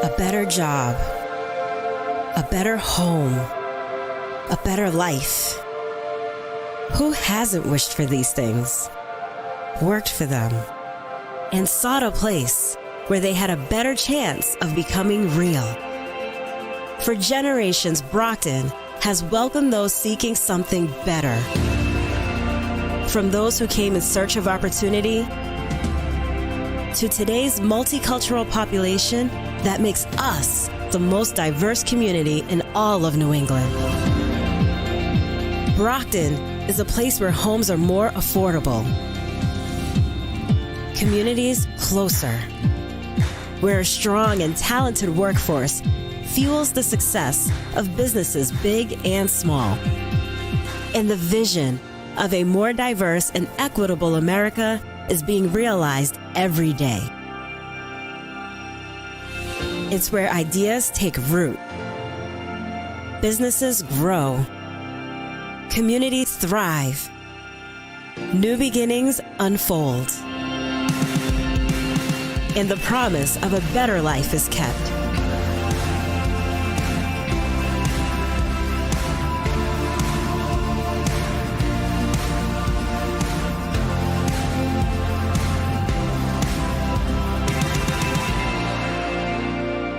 A better job, a better home, a better life. Who hasn't wished for these things, worked for them, and sought a place where they had a better chance of becoming real? For generations, Brockton has welcomed those seeking something better. From those who came in search of opportunity to today's multicultural population that makes us the most diverse community in all of New England. Brockton is a place where homes are more affordable, communities closer, where a strong and talented workforce fuels the success of businesses big and small, and the vision of a more diverse and equitable America is being realized every day. It's where ideas take root, businesses grow, communities thrive, new beginnings unfold, and the promise of a better life is kept.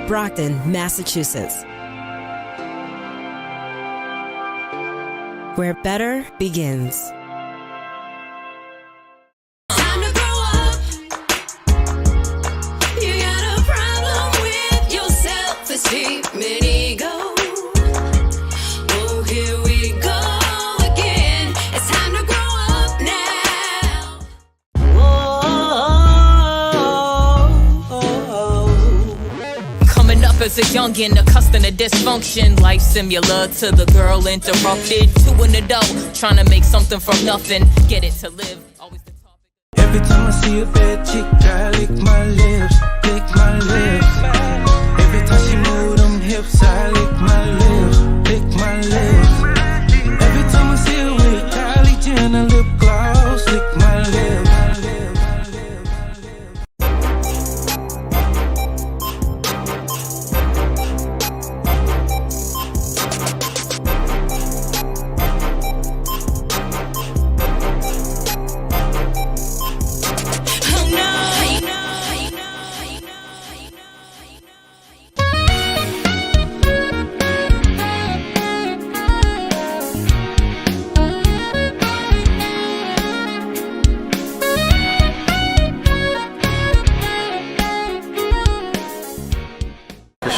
Brockton, Massachusetts, where better begins. Time to grow up. You got a problem with your self-esteem and ego. Oh, here we go again. It's time to grow up now. Coming up as a youngin', accustomed to dysfunction, life similar to the girl interrupted. To an adult, trying to make something from nothing, get it to live. Always the topic. Every time I see a bad chick, I lick my lips, lick my lips. Every time she move them hips, I lick my lips, lick my lips. Every time I see her with Kylie Jenner lip gloss, lick my lips.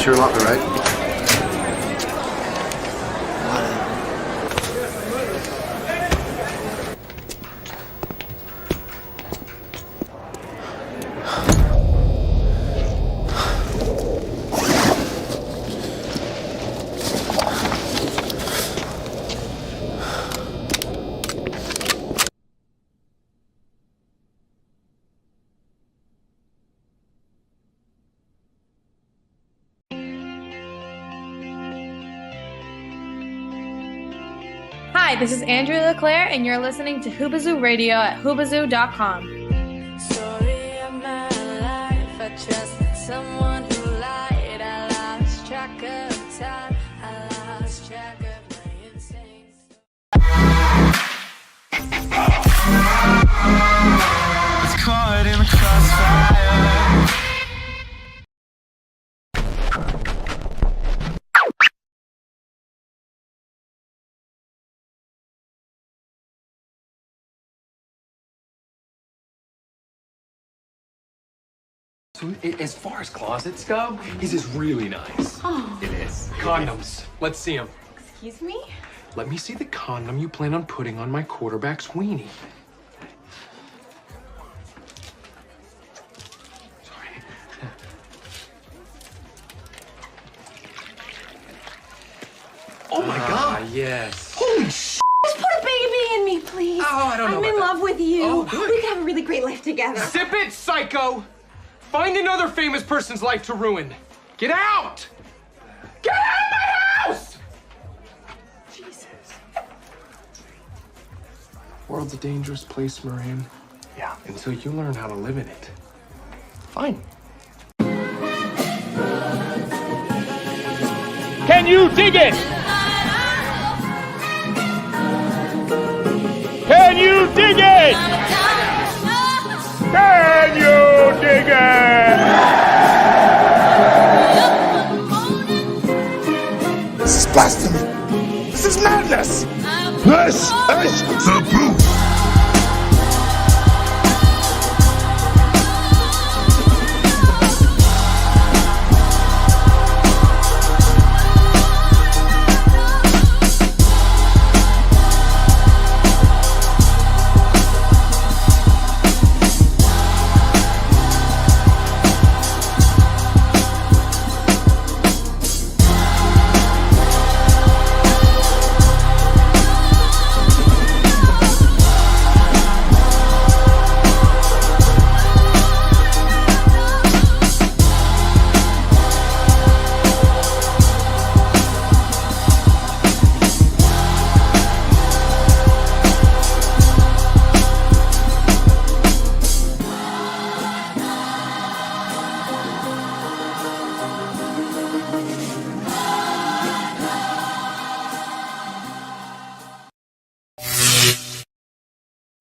Sure lot, right? Hi, this is Andrea LeClaire, and you're listening to Hoobazoo Radio at hoobazoo.com. Story of my life. I trusted someone who lied. I lost track of time. I lost track of my instincts. It's caught in the crossfire. So as far as closets go, his is really nice. Oh. It is. Condoms. Let's see them. Excuse me? Let me see the condom you plan on putting on my quarterback's weenie. Sorry. Oh my God. Yes. Holy sh! Just put a baby in me, please. Oh, I don't know I'm about in that. love with you. Oh, good. We could have a really great life together. Sip it, psycho! Find another famous person's life to ruin. Get out! Get out of my house! Jesus. World's a dangerous place, Moran. Yeah, until you learn how to live in it. Fine. Can you dig it? Can you dig it? Can you dig it? This is blasphemy. This is madness. This is the booth.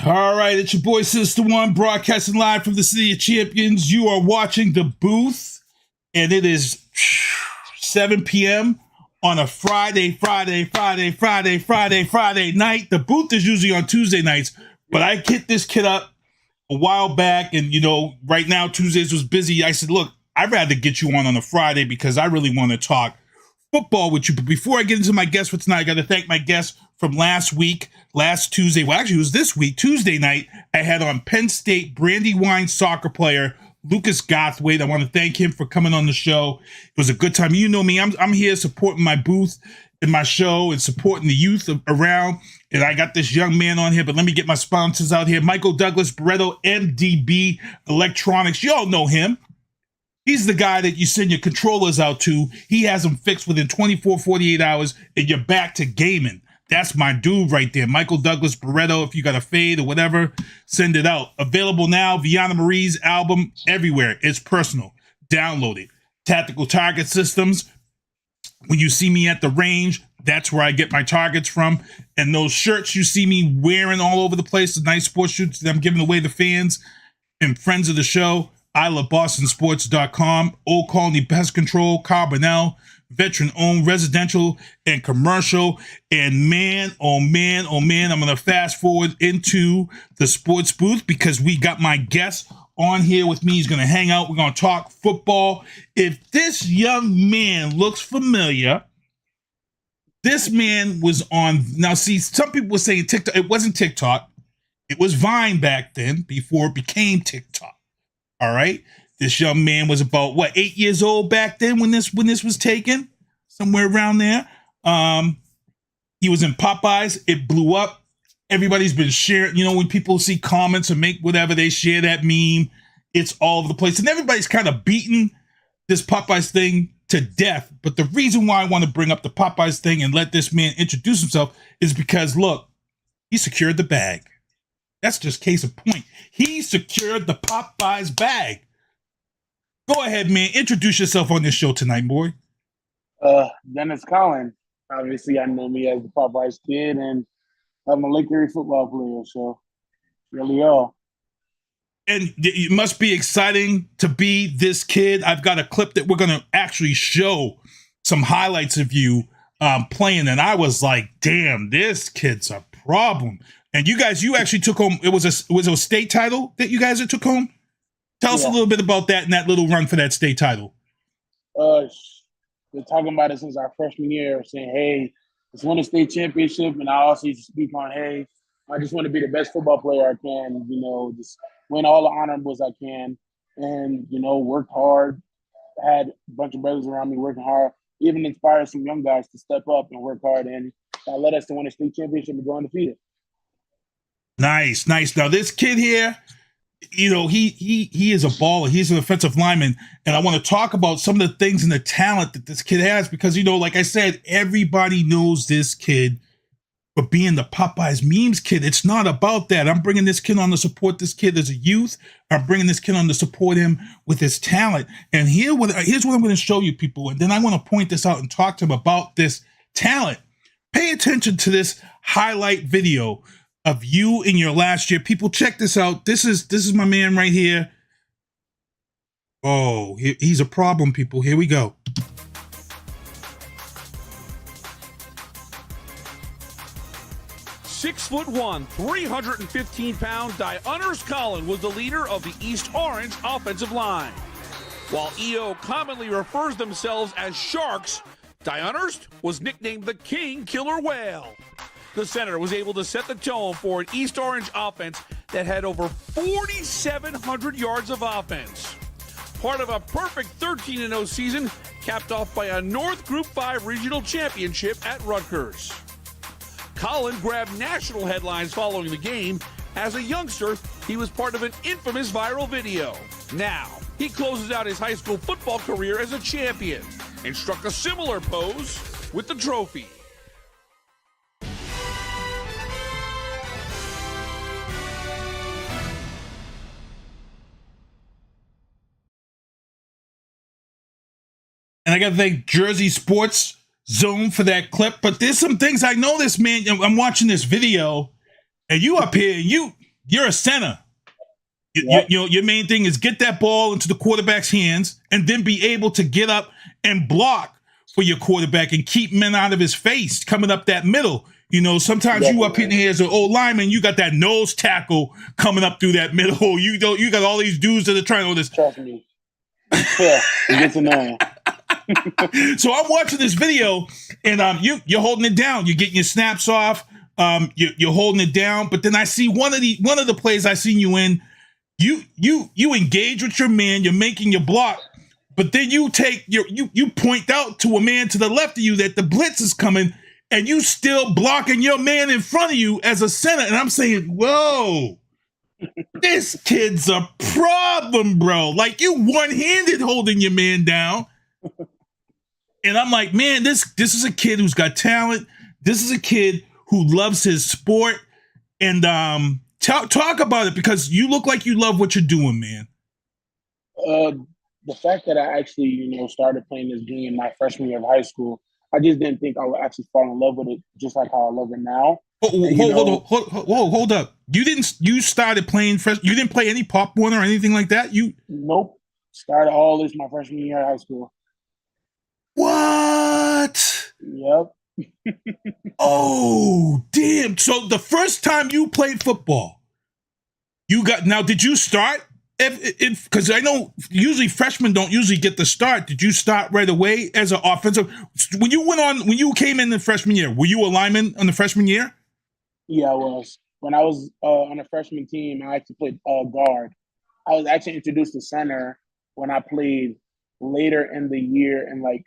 All right, it's your boy Sister One, broadcasting live from the City of Champions. You are watching The Booth, and it is 7 p.m. on a Friday night. The Booth is usually on Tuesday nights, but I hit this kid up a while back, and, you know, right now Tuesdays was busy. I said, look, I'd rather get you on a Friday because I really want to talk football with you. But before I get into my guest for tonight, I got to thank my guest from last Tuesday. Well, actually, it was this week, Tuesday night. I had on Penn State Brandywine soccer player Lukas Garthwaite. I want to thank him for coming on the show. It was a good time. You know me, I'm here supporting my booth and my show and supporting the youth around. And I got this young man on here, but let me get my sponsors out here. Michael Douglas Barreto, MDB Electronics. You all know him. He's the guy that you send your controllers out to. He has them fixed within 24, 48 hours, and you're back to gaming. That's my dude right there. Michael Douglas Barreto. If you got a fade or whatever, send it out. Available now. Viana Marie's album everywhere. It's personal. Download it. Tactical target systems. When you see me at the range, that's where I get my targets from. And those shirts you see me wearing all over the place, the nice sports shirts that I'm giving away to fans and friends of the show. I love BostonSports.com. Old Colony Pest Control, Carbonell, veteran-owned residential and commercial. And man, I'm going to fast forward into the sports booth because we got my guest on here with me. He's going to hang out. We're going to talk football. If this young man looks familiar, this man was on. Now, see, some people were saying TikTok. It wasn't TikTok. It was Vine back then before it became TikTok. All right. This young man was about 8 years old back then when this was taken, somewhere around there. He was in Popeyes. It blew up. Everybody's been sharing. You know, when people see comments or make whatever, they share that meme. It's all over the place, and everybody's kind of beating this Popeyes thing to death. But the reason why I want to bring up the Popeyes thing and let this man introduce himself is because, look, he secured the bag. That's just case in point. He secured the Popeyes bag. Go ahead, man. Introduce yourself on this show tonight, boy. Dieunerst Collin. Obviously, I know me as the Popeyes kid, and I'm a Lake Erie football player, so really all. And it must be exciting to be this kid. I've got a clip that we're going to actually show some highlights of you playing, and I was like, damn, this kid's a problem. And you actually took home, it was a state title that you guys took home? Tell us a little bit about that and that little run for that state title. We're talking about it since our freshman year, saying, hey, let's win a state championship. And I also used to speak on, hey, I just want to be the best football player I can, you know, just win all the honorables I can and, you know, work hard. Had a bunch of brothers around me working hard, even inspired some young guys to step up and work hard. And that led us to win a state championship and go undefeated. Nice. Now, this kid here, you know, he is a baller. He's an offensive lineman. And I want to talk about some of the things and the talent that this kid has because, you know, like I said, everybody knows this kid for being the Popeyes memes kid. It's not about that. I'm bringing this kid on to support this kid as a youth. I'm bringing this kid on to support him with his talent. And here's what I'm going to show you, people. And then I want to point this out and talk to him about this talent. Pay attention to this highlight video of you in your last year. People, check this out. This is my man right here. Oh, he's a problem, people. Here we go. 6'1", 315-pound Dieunerst Collin was the leader of the East Orange offensive line. While EO commonly refers themselves as Sharks, Dieunerst was nicknamed the King Killer Whale. The center was able to set the tone for an East Orange offense that had over 4,700 yards of offense. Part of a perfect 13-0 season, capped off by a North Group 5 regional championship at Rutgers. Collin grabbed national headlines following the game. As a youngster, he was part of an infamous viral video. Now, he closes out his high school football career as a champion and struck a similar pose with the trophy. And I got to thank Jersey Sports Zone for that clip. But there's some things I noticed, man. I'm watching this video, and you up here, you're a center. Your main thing is get that ball into the quarterback's hands and then be able to get up and block for your quarterback and keep men out of his face coming up that middle. You know, sometimes you up in here as an old lineman, you got that nose tackle coming up through that middle. You got all these dudes that are trying to do this. Trust me. Yeah, it gets annoying. So I'm watching this video, and you're holding it down. You're getting your snaps off. You're holding it down. But then I see one of the plays I seen you in. You engage with your man. You're making your block, but then you point out to a man to the left of you that the blitz is coming, and you still blocking your man in front of you as a center. And I'm saying, whoa. This kid's a problem, bro. Like, you one-handed holding your man down. And I'm like, man, this is a kid who's got talent. This is a kid who loves his sport. And talk about it, because you look like you love what you're doing, man. The fact that I actually, started playing this game my freshman year of high school, I just didn't think I would actually fall in love with it just like how I love it now. Hold up. You started playing you didn't play any Pop Warner or anything like that? Nope. Started all this my freshman year of high school. What? Yep. Oh, damn. So the first time you played football, did you start? Because I know usually freshmen don't usually get the start. Did you start right away as an offensive? When you came in the freshman year, were you a lineman on the freshman year? Yeah, I was. When I was on the freshman team, I actually played guard. I was actually introduced to center when I played later in the year, and like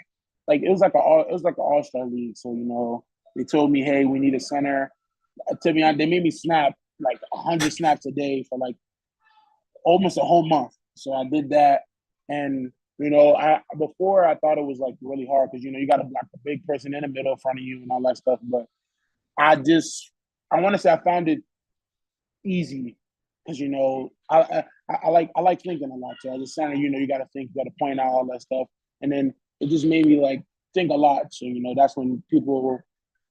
it was like an all-star league. So they told me, hey, we need a center. To be honest, they made me snap like 100 snaps a day for like almost a whole month. So I did that, and before I thought it was like really hard because you got to block the big person in the middle in front of you and all that stuff. But I want to say I found it easy because I like thinking a lot. So as a center, you got to think, you got to point out all that stuff, and then it just made me like think a lot. So that's when people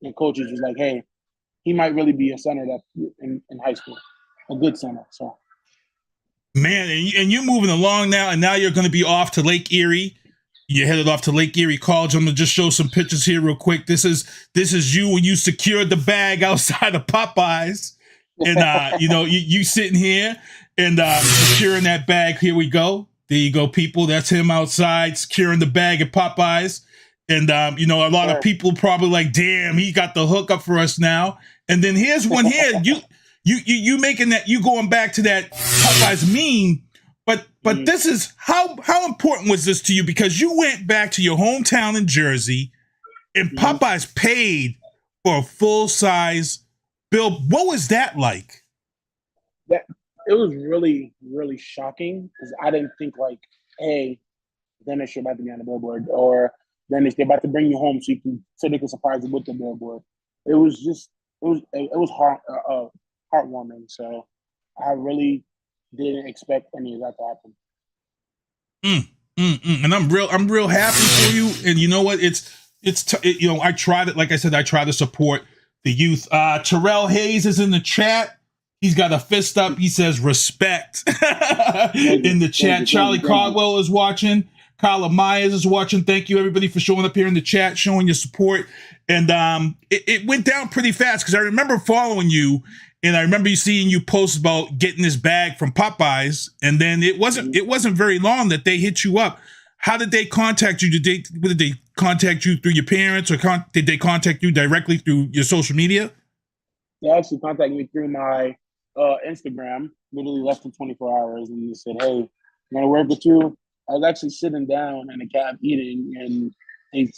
and coaches was like, hey, he might really be a center that in high school, a good center. So. Man, and you're moving along now, and now you're going to be off to Lake Erie. You're headed off to Lake Erie College. I'm going to just show some pictures here real quick. This is you when you secured the bag outside of Popeyes. And, you sitting here and securing that bag. Here we go. There you go, people. That's him outside securing the bag at Popeyes. And, a lot of people probably like, damn, he got the hookup for us now. And then here's one here. You making that, you going back to that Popeyes meme, but this is how important was this to you? Because you went back to your hometown in Jersey, and Popeyes paid for a full-size bill. What was that like? It was really, really shocking because I didn't think like, hey, Dieunerst, you're about to be on the billboard, or Dieunerst, they're about to bring you home so they can surprise you with the billboard. It was just was heartwarming. So I really didn't expect any of that to happen. And I'm real happy for you. And you know what? You know, I tried it. Like I said, I try to support the youth. Terrell Hayes is in the chat. He's got a fist up. He says respect in the chat. Charlie Caldwell is watching. Carla Myers is watching. Thank you, everybody, for showing up here in the chat, showing your support. And it went down pretty fast because I remember following you, and I remember seeing you post about getting this bag from Popeyes. And then it wasn't very long that they hit you up. How did they contact you? Did they contact you through your parents, or did they contact you directly through your social media? They actually contacted me through my Instagram, literally less than 24 hours, and they said, "Hey, I'm gonna work with you." I was actually sitting down in a cab eating, and they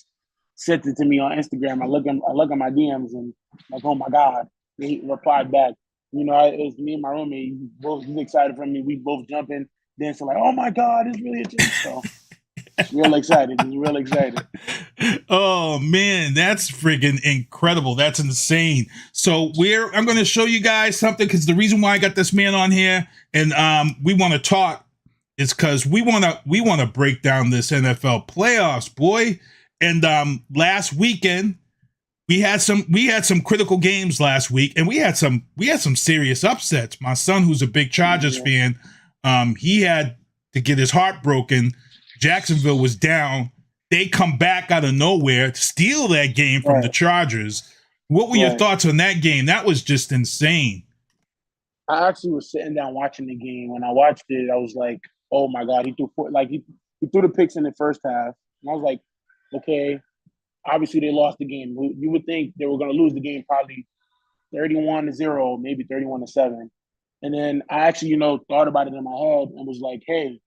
sent it to me on Instagram. I look at my DMs, and like, oh my God, they replied back. You know, it was me and my roommate. Both was excited for me. We both jumping, dancing like, oh my God, it's really a thing. So it's real excited. It's real excited. Oh man, that's friggin' incredible. That's insane. So I'm going to show you guys something, because the reason why I got this man on here and we want to talk is because we want to break down this NFL playoffs, boy. And last weekend we had some critical games last week, and we had some serious upsets. My son, who's a big Chargers fan, he had to get his heart broken. Jacksonville was down. They come back out of nowhere to steal that game from the Chargers. What were your thoughts on that game? That was just insane. I actually was sitting down watching the game. When I watched it, I was like, oh my God, he threw the picks in the first half. And I was like, okay, obviously they lost the game. You would think they were going to lose the game probably 31-0, maybe 31-7. And then I actually, thought about it in my head and was like, hey,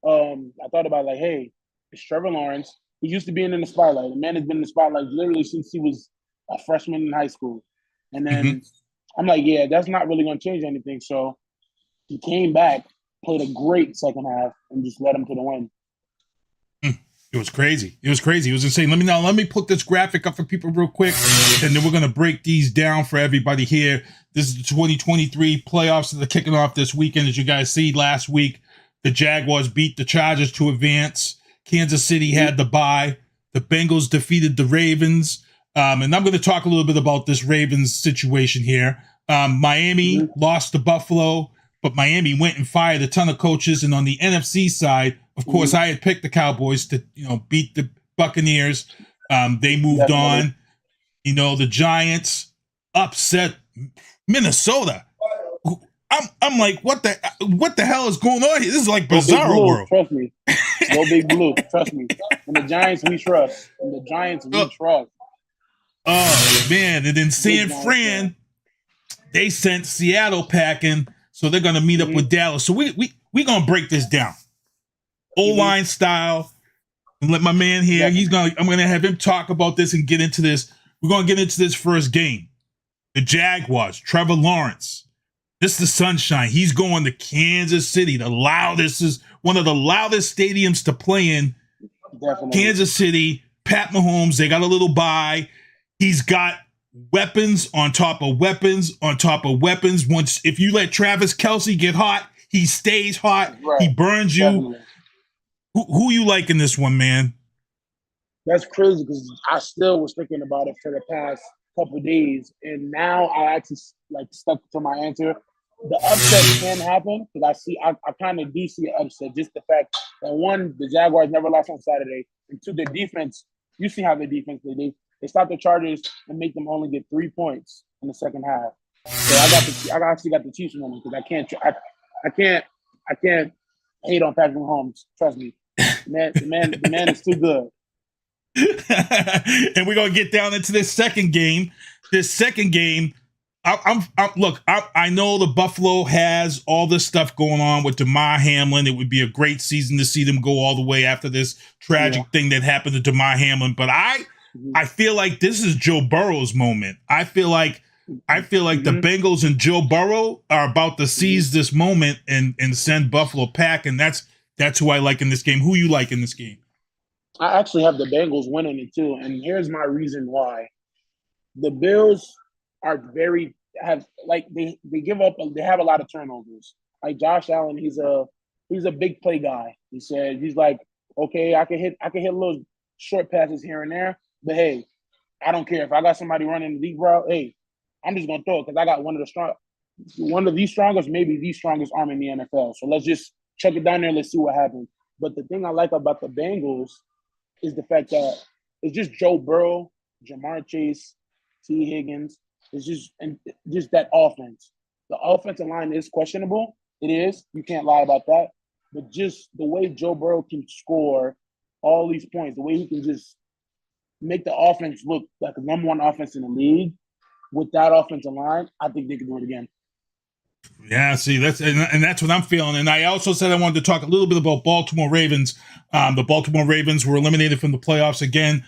I thought about it like, hey, it's Trevor Lawrence. He used to be in the spotlight. The man has been in the spotlight literally since he was a freshman in high school. And then I'm like, yeah, that's not really going to change anything. So he came back, played a great second half, and just led him to the win. It was crazy. It was crazy. It was insane. Let me put this graphic up for people real quick, and then we're going to break these down for everybody here. This is the 2023 playoffs that are kicking off this weekend. As you guys see, last week, the Jaguars beat the Chargers to advance. Kansas City had the bye. The Bengals defeated the Ravens. And I'm going to talk a little bit about this Ravens situation here. Miami lost to Buffalo, but Miami went and fired a ton of coaches. And on the NFC side, of course, I had picked the Cowboys to, beat the Buccaneers. They moved on. The Giants upset Minnesota. I'm like, what the hell is going on here? This is like Bizarro World. Trust me. Go Big Blue. Trust me. And the Giants we trust. Oh, man. And then San Fran, they sent Seattle packing, so they're going to meet up with Dallas. So we're going to break this down. O-line style. And let my man here, I'm going to have him talk about this and get into this. We're going to get into this first game. The Jaguars, Trevor Lawrence. This is the sunshine. He's going to Kansas City. This is one of the loudest stadiums to play in. Definitely. Kansas City, Pat Mahomes, they got a little bye. He's got weapons on top of weapons on top of weapons. If you let Travis Kelce get hot, he stays hot. Right. He burns you. Definitely. Who you like in this one, man? That's crazy because I still was thinking about it for the past couple of days, and now I actually stuck to my answer. The upset can happen because I kind of do see an upset. Just the fact that one, the Jaguars never lost on Saturday, and two, their defense. You see how their defense they stop the Chargers and make them only get 3 points in the second half. So I actually got the Chiefs winning because I can't hate on Patrick Mahomes. Trust me, the man is too good. And we're gonna get down into this second game. I know the Buffalo has all this stuff going on with Damar Hamlin. It would be a great season to see them go all the way after this tragic thing that happened to Damar Hamlin. But I feel like this is Joe Burrow's moment. I feel like the Bengals and Joe Burrow are about to seize this moment and send Buffalo packing. That's who I like in this game. Who you like in this game? I actually have the Bengals winning it too, and here's my reason why. the Bills are they give up. They have a lot of turnovers. Like Josh Allen, he's a big play guy. He said he's like, okay, I can hit little short passes here and there, but hey, I don't care if I got somebody running the deep route. Hey, I'm just gonna throw it because I got one of the strongest, maybe the strongest arm in the NFL. So let's just chuck it down there. Let's see what happens. But the thing I like about the Bengals is the fact that it's just Joe Burrow, Jamar Chase, T. Higgins. It's just that offense. The offensive line is questionable. It is. You can't lie about that. But just the way Joe Burrow can score all these points, the way he can just make the offense look like a number one offense in the league with that offensive line, I think they can do it again. Yeah, see, that's what I'm feeling. And I also said I wanted to talk a little bit about Baltimore Ravens. The Baltimore Ravens were eliminated from the playoffs again.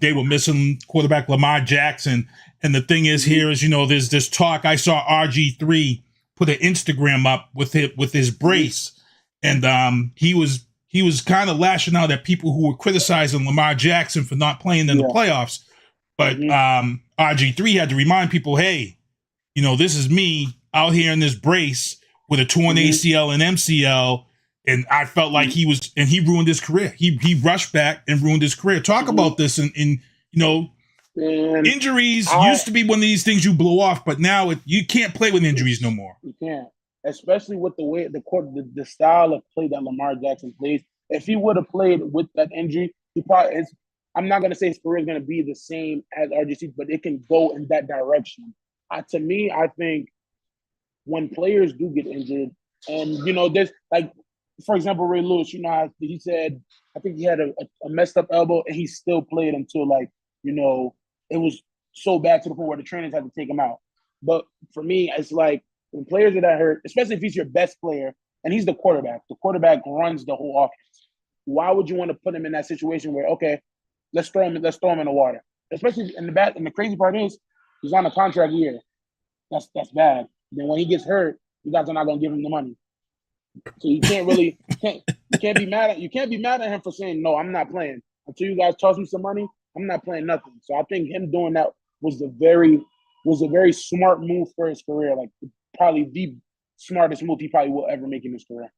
They were missing quarterback Lamar Jackson. And the thing is here is, there's this talk. I saw RG3 put an Instagram up with his brace. And he was kind of lashing out at people who were criticizing Lamar Jackson for not playing in the playoffs. But RG3 had to remind people, hey, this is me out here in this brace with a torn ACL and MCL. And I felt like he ruined his career. He rushed back and ruined his career. Talk about this in injuries used to be one of these things you blow off, but now you can't play with injuries no more. You can't, especially with the way the style of play that Lamar Jackson plays. If he would have played with that injury, I'm not going to say his career is going to be the same as RGC, but it can go in that direction. To me, I think when players do get injured, and there's for example, Ray Lewis, he said, I think he had a messed up elbow and he still played until it was so bad to the point where the trainers had to take him out. But for me, it's like when players are that hurt, especially if he's your best player and he's the quarterback runs the whole offense. Why would you want to put him in that situation where, okay, let's throw him in the water? Especially in the back. And the crazy part is he's on a contract year. That's bad. Then when he gets hurt, you guys are not going to give him the money. So you can't be mad at him for saying, no, I'm not playing. Until you guys toss me some money, I'm not playing nothing. So I think him doing that was a very smart move for his career. Like probably the smartest move he probably will ever make in his career.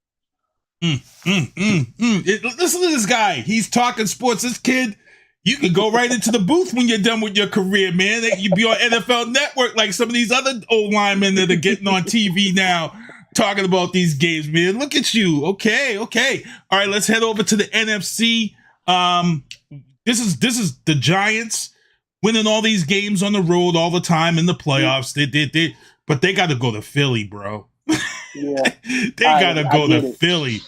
Listen to this guy. He's talking sports. This kid, you can go right into the booth when you're done with your career, man. You be on NFL Network like some of these other old linemen that are getting on TV now. Talking about these games, man. Look at you. Okay. All right, let's head over to the NFC. This is the Giants winning all these games on the road all the time in the playoffs. But they got to go to Philly, bro. Yeah, they got to go to Philly.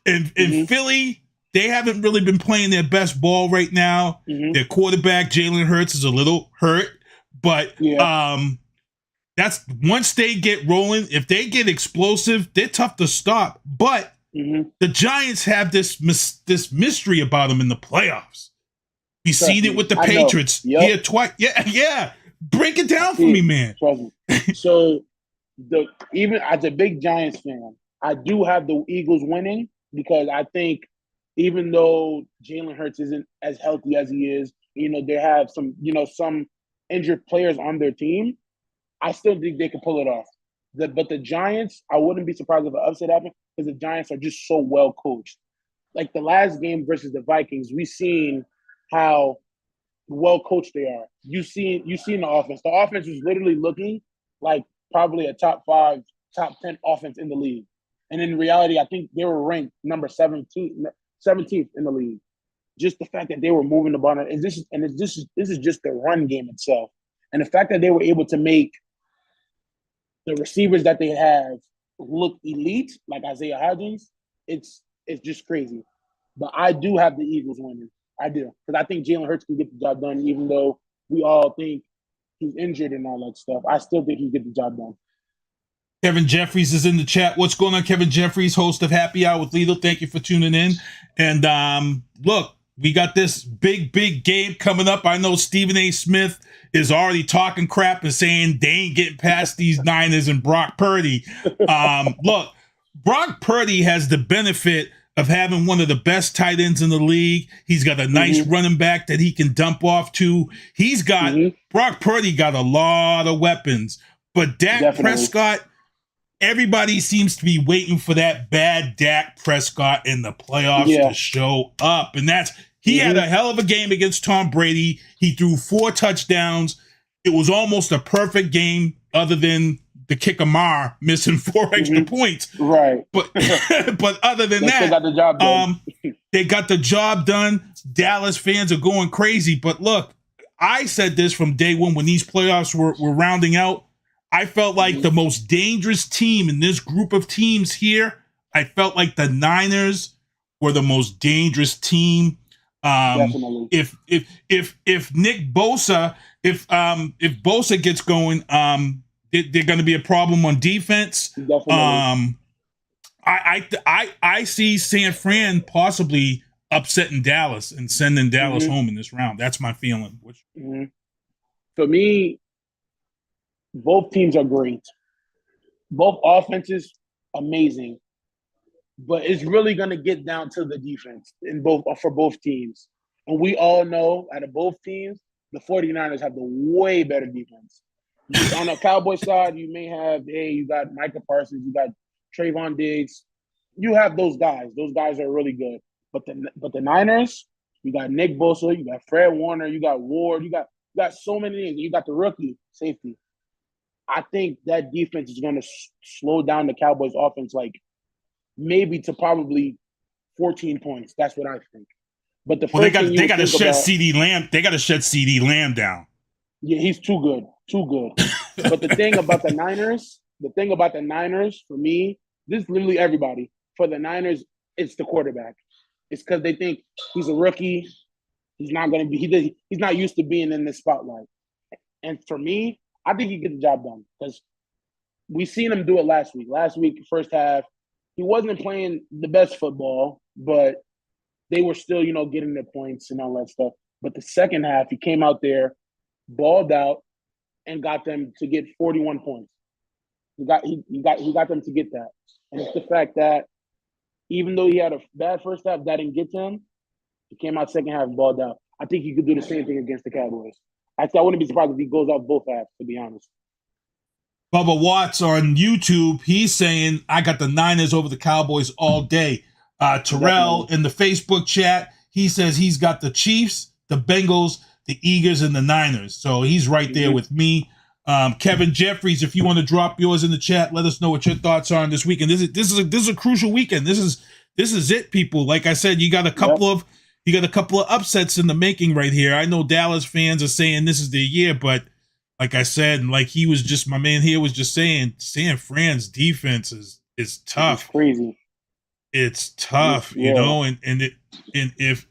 And in Philly, they haven't really been playing their best ball right now. Their quarterback, Jalen Hurts, is a little hurt, but that's once they get rolling, if they get explosive, they're tough to stop. But the Giants have this mystery about them in the playoffs. We've seen it with the Patriots here twice. Yeah. Break it down for me, man. So, even as a big Giants fan, I do have the Eagles winning because I think even though Jalen Hurts isn't as healthy as he is, they have some injured players on their team. I still think they can pull it off. But the Giants, I wouldn't be surprised if an upset happened because the Giants are just so well coached. Like the last game versus the Vikings, we've seen how well coached they are. You've seen the offense. The offense was literally looking like probably a top 5, top 10 offense in the league. And in reality, I think they were ranked number 17th in the league. Just the fact that they were moving the ball, this is just the run game itself. And the fact that they were able to make the receivers that they have look elite, like Isaiah Hodgins, it's just crazy. But I do have the Eagles winning. I do. Because I think Jalen Hurts can get the job done, even though we all think he's injured and all that stuff. I still think he can get the job done. Kevin Jeffries is in the chat. What's going on, Kevin Jeffries, host of Happy Hour with Lito? Thank you for tuning in. And look, we got this big game coming up. I know Stephen A. Smith is already talking crap and saying they ain't getting past these Niners and Brock Purdy. Look, Brock Purdy has the benefit of having one of the best tight ends in the league. He's got a nice running back that he can dump off to. He's got Brock Purdy got a lot of weapons, but Dak Prescott, everybody seems to be waiting for that bad Dak Prescott in the playoffs to show up. And he had a hell of a game against Tom Brady. He threw 4 touchdowns. It was almost a perfect game other than the kicker Mar missing 4 extra points. Right. But but other than that, they got the job done. They got the job done. Dallas fans are going crazy. But look, I said this from day one when these playoffs were rounding out. I felt like the most dangerous team in this group of teams here. I felt like the Niners were the most dangerous team. Definitely. If Nick Bosa, if Bosa gets going, they're going to be a problem on defense. Definitely. I see San Fran possibly upsetting Dallas and sending Dallas home in this round. That's my feeling. For me, both teams are great. Both offenses, amazing. But it's really going to get down to the defense for both teams. And we all know out of both teams, the 49ers have the way better defense. On the Cowboys side, you may have, you got Micah Parsons, you got Trayvon Diggs. You have those guys. Those guys are really good. But the Niners, you got Nick Bosa, you got Fred Warner, you got Ward, you got so many things. You got the rookie safety. I think that defense is going to slow down the Cowboys offense maybe to probably 14 points. That's what I think. But they got to shed CeeDee Lamb. They got to shed CeeDee Lamb down. Yeah, he's too good. But the thing about the Niners, for me, this is literally everybody. For the Niners, it's the quarterback. It's because they think he's a rookie. He's not going to be. He's not used to being in this spotlight. And for me, I think he gets the job done because we seen him do it last week. Last week, first half, he wasn't playing the best football, but they were still, getting their points and all that stuff. But the second half, he came out there, balled out, and got them to get 41 points. He got them to get that. And it's the fact that even though he had a bad first half, that didn't get to him. He came out second half, balled out. I think he could do the same thing against the Cowboys. Actually, I wouldn't be surprised if he goes out both halves, to be honest. Bubba Watts on YouTube, he's saying, I got the Niners over the Cowboys all day. Terrell in the Facebook chat, he says he's got the Chiefs, the Bengals, the Eagles, and the Niners. So he's right there with me. Kevin Jeffries, if you want to drop yours in the chat, let us know what your thoughts are on this weekend. This is a crucial weekend. This is it, people. Like I said, you got a couple of upsets in the making right here. I know Dallas fans are saying this is their year, but like I said, and like my man here was just saying, San Fran's defense is tough. It's crazy. It's tough, and if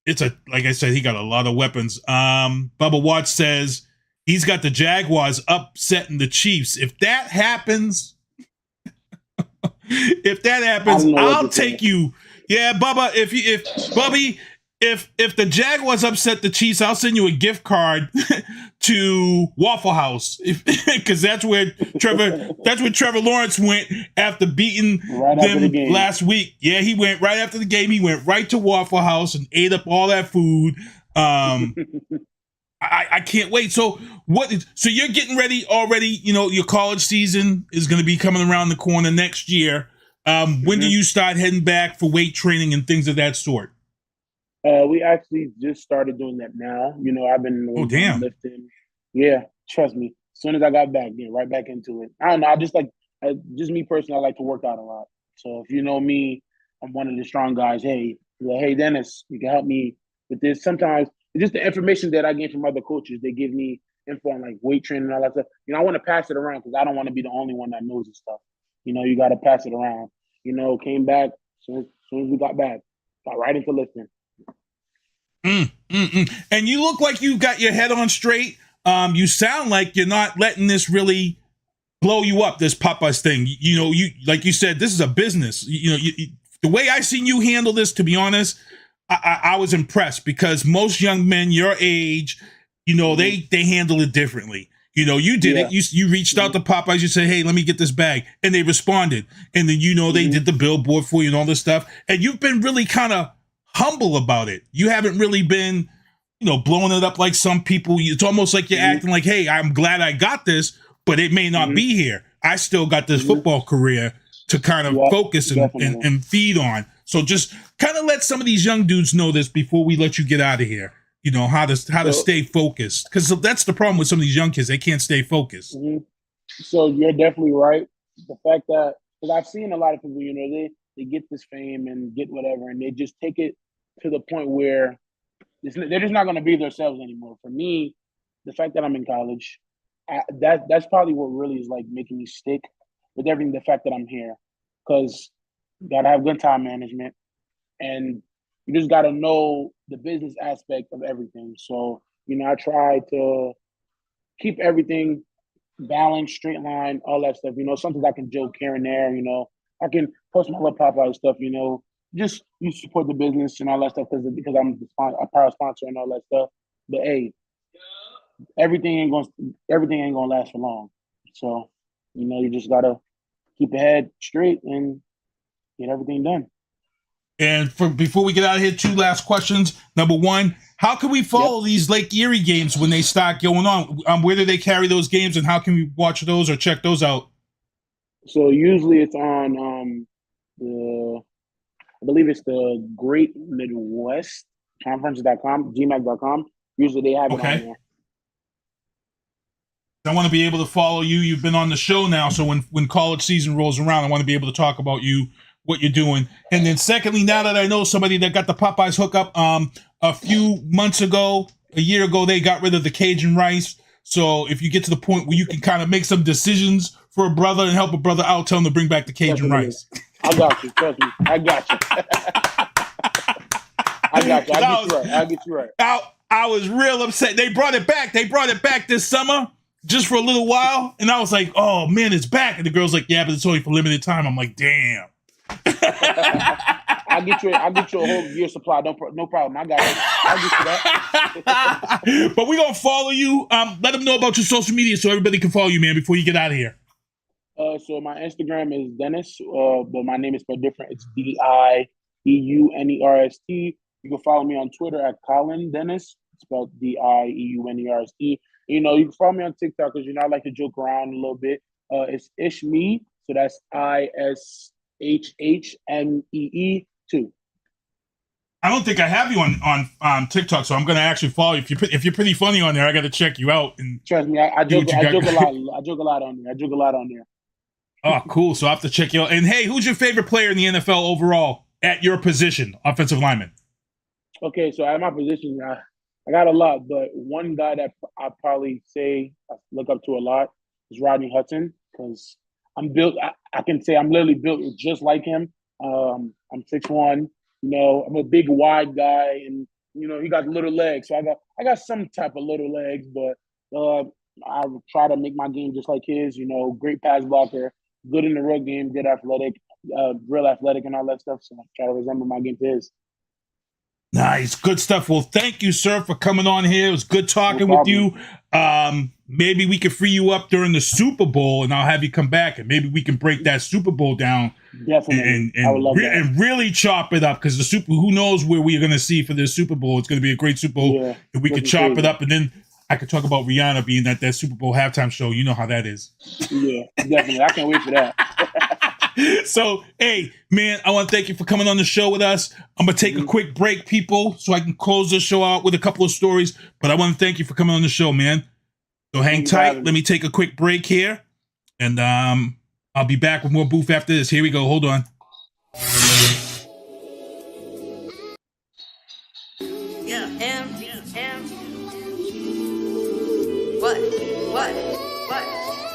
it's a, like I said, he got a lot of weapons. Bubba Watts says he's got the Jaguars upsetting the Chiefs. If that happens, I'll take you. Yeah, Bubba, if the Jaguars upset the Chiefs, I'll send you a gift card to Waffle House, because that's where Trevor Lawrence went after beating them last week. Yeah, he went right after the game. He went right to Waffle House and ate up all that food. I can't wait. So you're getting ready already? Your college season is going to be coming around the corner next year. When do you start heading back for weight training and things of that sort? We actually just started doing that now. I've been lifting. Yeah, trust me. As soon as I got back, right back into it. I don't know. I just just me personally, I like to work out a lot. So if you know me, I'm one of the strong guys. Hey, Dennis, you can help me with this. Sometimes it's just the information that I get from other coaches. They give me info on weight training and all that stuff. I want to pass it around because I don't want to be the only one that knows this stuff. You got to pass it around. Came back as soon as we got back, got right into lifting. And you look like you got your head on straight. You sound like you're not letting this really blow you up, this Popeyes thing. You like you said, this is a business. The way I seen you handle this, to be honest, I was impressed, because most young men your age, they handle it differently. You know, you did it. You reached out to Popeyes. You said, hey, let me get this bag. And they responded. And then, you know, they did the billboard for you and all this stuff. And you've been really kind of humble about it. You haven't really been, you know, blowing it up like some people. It's almost like you're acting like, hey, I'm glad I got this, but it may not be here. I still got this football career to kind of focus and feed on. So just kind of let some of these young dudes know this before we let you get out of here. You know, how to stay focused. Because that's the problem with some of these young kids. They can't stay focused. So you're definitely right. The fact that, because I've seen a lot of people, you know, they get this fame and get whatever, and they just take it to the point where they're just not going to be themselves anymore. For me, the fact that I'm in college, that's probably what really is like making me stick with everything. The fact that I'm here, because you got to have good time management, and you just got to know the business aspect of everything. So, you know, I try to keep everything balanced, straight line, all that stuff. You know, sometimes I can joke here and there, you know. I can post my little Popeye stuff, you know. Just you support the business and all that stuff because I'm a power sponsor and all that stuff. But, hey, everything ain't gonna last for long. So, you know, you just got to keep your head straight and get everything done. And before we get out of here, 2 last questions. Number 1, how can we follow these Lake Erie games when they start going on? Where do they carry those games, and how can we watch those or check those out? So usually it's on I believe it's the Great Midwest Conference.com, gmac.com. Usually they have it on there. I want to be able to follow you. You've been on the show now, so when college season rolls around, I want to be able to talk about you, what you're doing. And then secondly, now that I know somebody that got the Popeyes hookup, a few months ago, a year ago, they got rid of the Cajun rice. So if you get to the point where you can kind of make some decisions for a brother and help a brother out, tell him to bring back the Cajun rice. I got you. Trust me. I got you. I'll get you right. I was real upset. They brought it back. They brought it back this summer just for a little while. And I was like, oh, man, it's back. And the girl's like, yeah, but it's only for limited time. I'm like, damn. I'll get you a whole year supply. No problem. I got it. I'll get you that. But we're going to follow you. Let them know about your social media so everybody can follow you, man, before you get out of here. So my Instagram is Dieunerst, but my name is spelled different. It's Dieunerst. You can follow me on Twitter at Collin Dieunerst. It's spelled Dieunerst. You know, you can follow me on TikTok because, you know, I like to joke around a little bit. It's Ishmee, so that's ISHHMEE 2. I don't think I have you on TikTok, so I'm going to actually follow you. If you're pretty funny on there, I got to check you out. And trust me, I joke a lot on there. Oh, cool. So I have to check you out. And hey, who's your favorite player in the NFL overall at your position, offensive lineman? Okay, so at my position, I got a lot, but one guy that I probably say I look up to a lot is Rodney Hudson, because I'm built. I can say I'm literally built just like him. I'm 6'1". You know, I'm a big, wide guy, and you know he got little legs. So I got some type of little legs, but I try to make my game just like his. You know, great pass blocker, good in the run game, good athletic, real athletic, and all that stuff. So I try to resemble my game to his. Nice. Good stuff. Well, thank you, sir, for coming on here. It was good talking with you. Maybe we could free you up during the Super Bowl, and I'll have you come back, and maybe we can break that Super Bowl down. Definitely. And I would love that. And really chop it up, because the who knows where we're going to see for this Super Bowl. It's going to be a great Super Bowl. Yeah, and we could chop it up, and then I could talk about Rihanna being at that Super Bowl halftime show. You know how that is. Yeah, definitely. I can't wait for that. So, hey, man, I want to thank you for coming on the show with us. I'm going to take a quick break, people, so I can close this show out with a couple of stories. But I want to thank you for coming on the show, man. So hang tight. Let me take a quick break here. And I'll be back with more Booth after this. Here we go. Hold on. Yeah, What?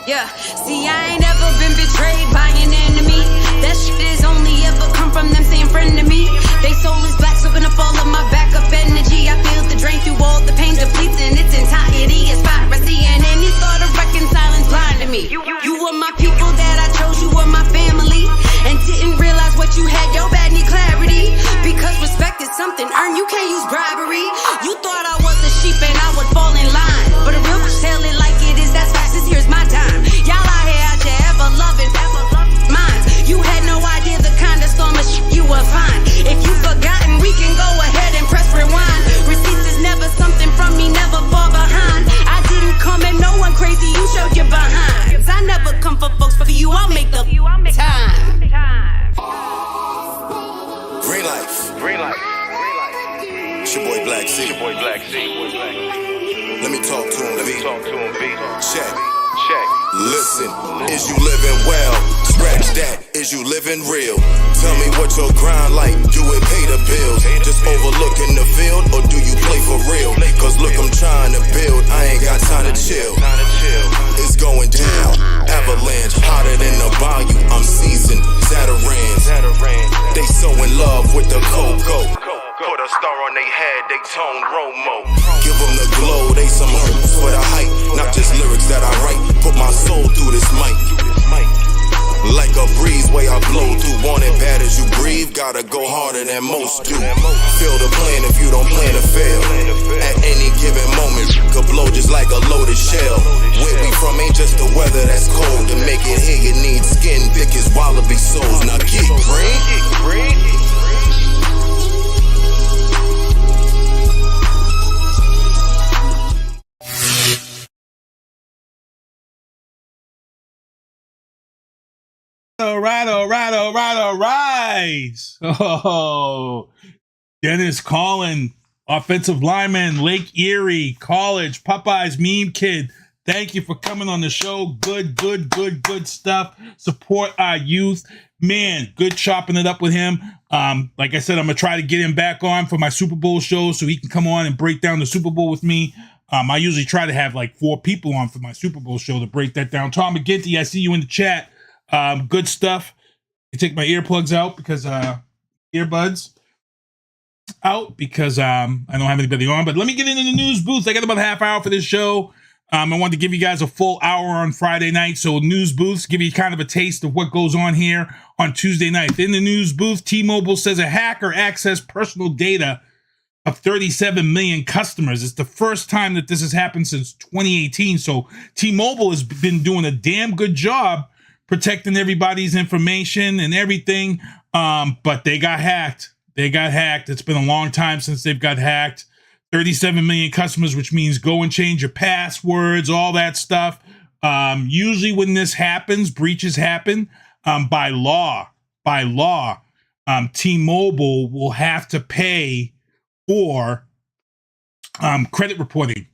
Yeah, see, I ain't ever been betrayed by an enemy. That shit is only ever come from them saying friend to me. They soul is black, soaking up all of my backup energy. I feel the drain through all the pain, depletes in its entirety. It's piracy, and any thought of reconciling blind to me. You were my people that I chose, you were my family, and didn't realize what you had, your bad need clarity. Because respect is something earned, you can't use bribery. You thought I was a sheep and I would fall in line, but a real bitch tell it like it is, that's life. Green light. It's your boy Black C. Let me talk to him, B. Check. Listen, is you living well? Scratch that, is you living real? Tell me what your grind like, do it pay the bills? Just overlooking the field, or do you play for real? Cause look, I'm trying to build, I ain't got time to chill. It's going down, avalanche, hotter than the bayou. I'm seasoned, Zatarans. They so in love with the cocoa. Put a star on their head, they tone Romo. Give them the glow, they some hopes for the hype. Not just lyrics that I write, put my soul through this mic. Like a breeze, way I blow through. Want it bad as you breathe, gotta go harder than most do. Feel the plan if you don't plan to fail. At any given moment, could blow just like a loaded shell. Where we from ain't just the weather that's cold. To make it here, you need skin thick as wallaby souls. Now get green. All right. Oh, Dieunerst Collin, offensive lineman, Lake Erie College, Popeye's meme kid. Thank you for coming on the show. Good stuff. Support our youth. Man, good chopping it up with him. Like I said, I'm going to try to get him back on for my Super Bowl show so he can come on and break down the Super Bowl with me. I usually try to have like 4 people on for my Super Bowl show to break that down. Tom McGinty, I see you in the chat. Good stuff. I take my earplugs out because earbuds out because I don't have anybody on. But let me get into the news booth. I got about a half hour for this show. I wanted to give you guys a full hour on Friday night. So news booths give you kind of a taste of what goes on here on Tuesday night. In the news booth, T-Mobile says a hacker accessed personal data of 37 million customers. It's the first time that this has happened since 2018. So T-Mobile has been doing a damn good job protecting everybody's information and everything. But they got hacked. It's been a long time since they've got hacked. 37 million customers, which means go and change your passwords, all that stuff. Usually when this happens, breaches happen by law. T-Mobile will have to pay for credit reporting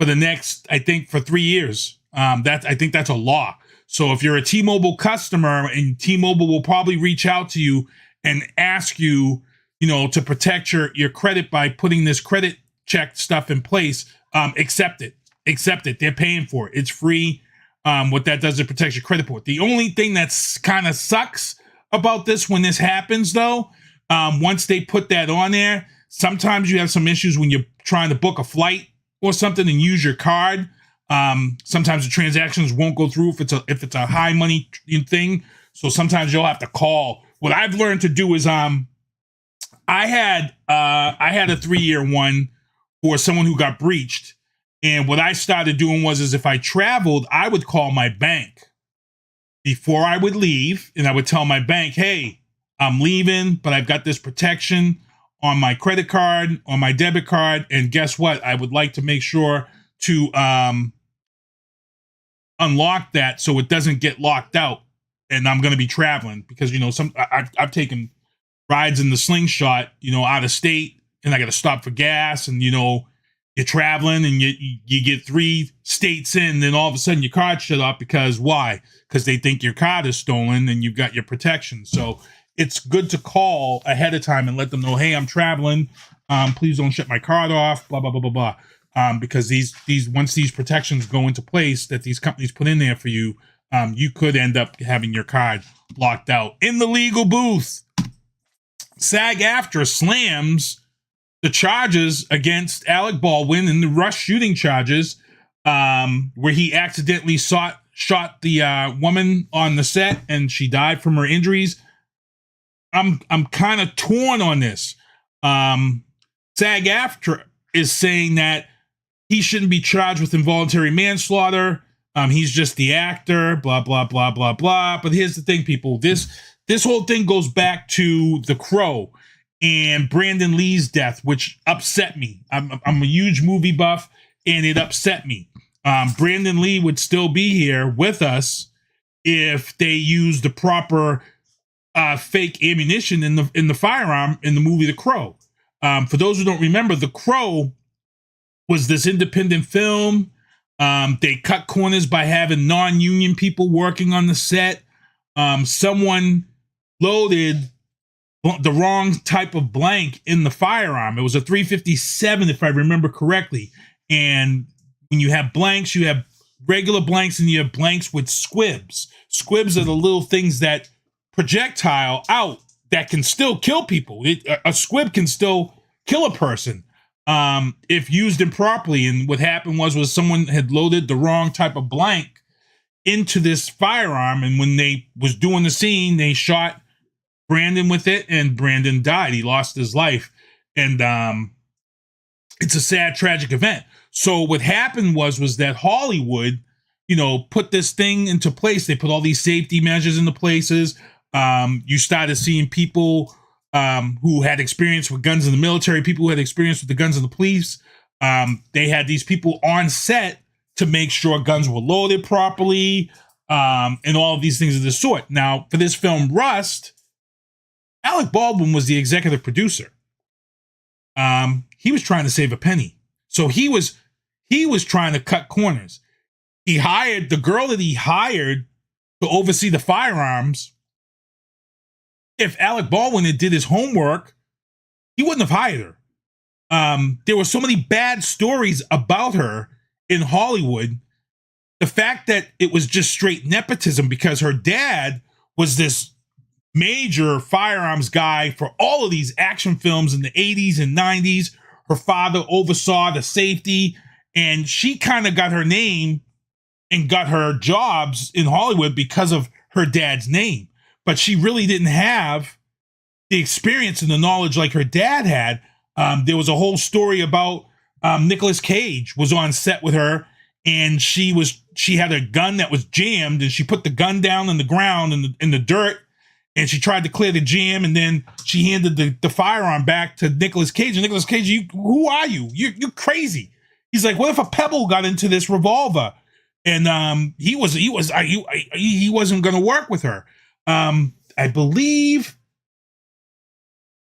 for the next, I think, for 3 years. I think that's a law. So if you're a T-Mobile customer, and T-Mobile will probably reach out to you and ask you, to protect your credit by putting this credit check stuff in place, accept it. They're paying for it. It's free. What that does, it protects your credit report. The only thing that's kind of sucks about this when this happens, though, once they put that on there, sometimes you have some issues when you're trying to book a flight or something and use your card. Sometimes the transactions won't go through if it's a high money thing. So sometimes you'll have to call. What I've learned to do is I had a 3-year one for someone who got breached. And what I started doing was if I traveled, I would call my bank before I would leave, and I would tell my bank, hey, I'm leaving, but I've got this protection on my credit card, on my debit card, and guess what? I would like to make sure to unlock that so it doesn't get locked out, and I'm going to be traveling because I've taken rides in the slingshot, out of state, and I got to stop for gas, and you're traveling and you get 3 states in, then all of a sudden your card shut off because why? Because they think your card is stolen and you've got your protection. So it's good to call ahead of time and let them know, hey, I'm traveling. Please don't shut my card off. Blah blah blah blah blah. Because these once these protections go into place that these companies put in there for you, you could end up having your card locked out. In the legal booth, SAG-AFTRA slams the charges against Alec Baldwin in the rush shooting charges, where he accidentally shot the woman on the set and she died from her injuries. I'm kind of torn on this. SAG-AFTRA is saying that he shouldn't be charged with involuntary manslaughter. He's just the actor, blah, blah, blah, blah, blah. But here's the thing, people. This whole thing goes back to The Crow and Brandon Lee's death, which upset me. I'm a huge movie buff, and it upset me. Brandon Lee would still be here with us if they used the proper fake ammunition in the firearm in the movie The Crow. For those who don't remember, The Crow was this independent film. They cut corners by having non-union people working on the set. Someone loaded the wrong type of blank in the firearm. It was a 357, if I remember correctly. And when you have blanks, you have regular blanks and you have blanks with squibs. Squibs are the little things that projectile out that can still kill people. A squib can still kill a person if used improperly. And what happened was someone had loaded the wrong type of blank into this firearm, and when they was doing the scene, they shot Brandon with it, and Brandon died. He lost his life, and it's a sad, tragic event. So what happened was that Hollywood, put this thing into place. They put all these safety measures into places. You started seeing people who had experience with guns in the military, people who had experience with the guns in the police. They had these people on set to make sure guns were loaded properly, and all of these things of this sort. Now, for this film, Rust, Alec Baldwin was the executive producer. He was trying to save a penny. So he was trying to cut corners. He hired the girl that he hired to oversee the firearms. If Alec Baldwin had did his homework, he wouldn't have hired her. There were so many bad stories about her in Hollywood. The fact that it was just straight nepotism because her dad was this major firearms guy for all of these action films in the 80s and 90s. Her father oversaw the safety, and she kind of got her name and got her jobs in Hollywood because of her dad's name. But she really didn't have the experience and the knowledge like her dad had. There was a whole story about Nicolas Cage was on set with her, and she had a gun that was jammed, and she put the gun down on the ground in the dirt, and she tried to clear the jam, and then she handed the firearm back to Nicolas Cage. And Nicolas Cage, who are you? You're crazy. He's like, what if a pebble got into this revolver? And he wasn't going to work with her. I believe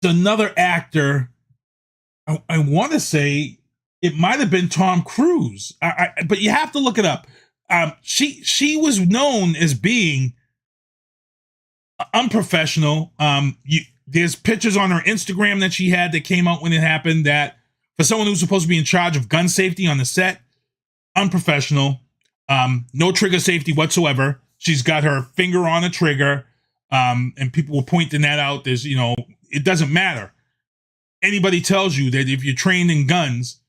another actor. I want to say it might have been Tom Cruise, but you have to look it up. She was known as being unprofessional. There's pictures on her Instagram that she had that came out when it happened that for someone who's supposed to be in charge of gun safety on the set, unprofessional. No trigger safety whatsoever. She's got her finger on a trigger, and people were pointing that out. There's, it doesn't matter. Anybody tells you that if you're trained in guns,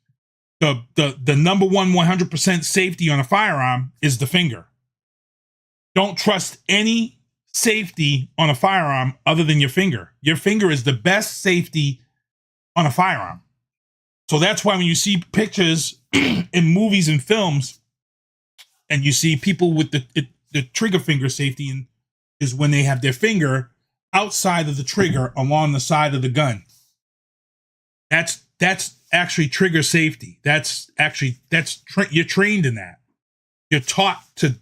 the number one 100% safety on a firearm is the finger. Don't trust any safety on a firearm other than your finger. Your finger is the best safety on a firearm. So that's why when you see pictures in movies and films, and you see people with the trigger finger safety, is when they have their finger outside of the trigger along the side of the gun. That's actually trigger safety. You're trained in that. You're taught to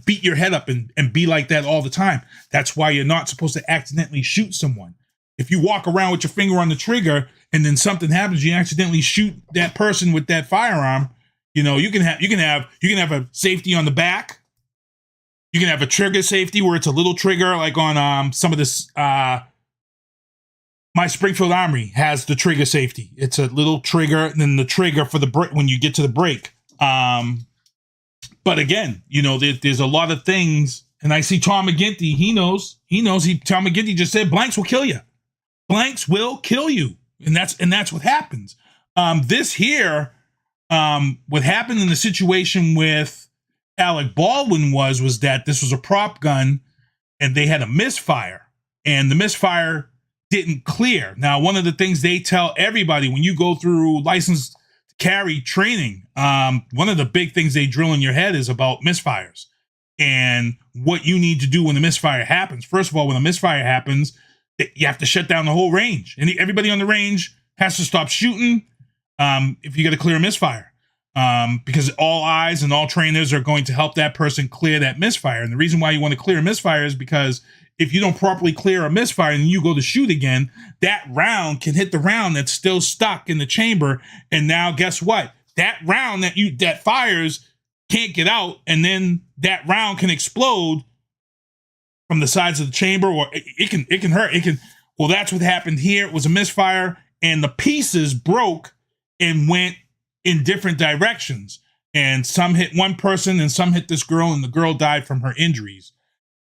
beat your head up and be like that all the time. That's why you're not supposed to accidentally shoot someone. If you walk around with your finger on the trigger and then something happens, you accidentally shoot that person with that firearm. You can have a safety on the back. You can have a trigger safety where it's a little trigger, like on some of this. My Springfield Armory has the trigger safety. It's a little trigger, and then the trigger for the break when you get to the break. But again, there's a lot of things, and I see Tom McGinty. He knows. Tom McGinty just said blanks will kill you. Blanks will kill you, and that's what happens. This here, what happened in the situation with Alec Baldwin was that this was a prop gun, and they had a misfire, and the misfire didn't clear. Now, one of the things they tell everybody when you go through license to carry training, one of the big things they drill in your head is about misfires and what you need to do when the misfire happens. First of all, when a misfire happens, you have to shut down the whole range, and everybody on the range has to stop shooting if you got to clear a misfire, because all eyes and all trainers are going to help that person clear that misfire. And the reason why you want to clear a misfire is because if you don't properly clear a misfire and you go to shoot again, that round can hit the round that's still stuck in the chamber. And now guess what? That round that fires can't get out, and then that round can explode from the sides of the chamber, or it can hurt. Well, that's what happened here. It was a misfire, and the pieces broke and went in different directions. And some hit one person and some hit this girl, and the girl died from her injuries.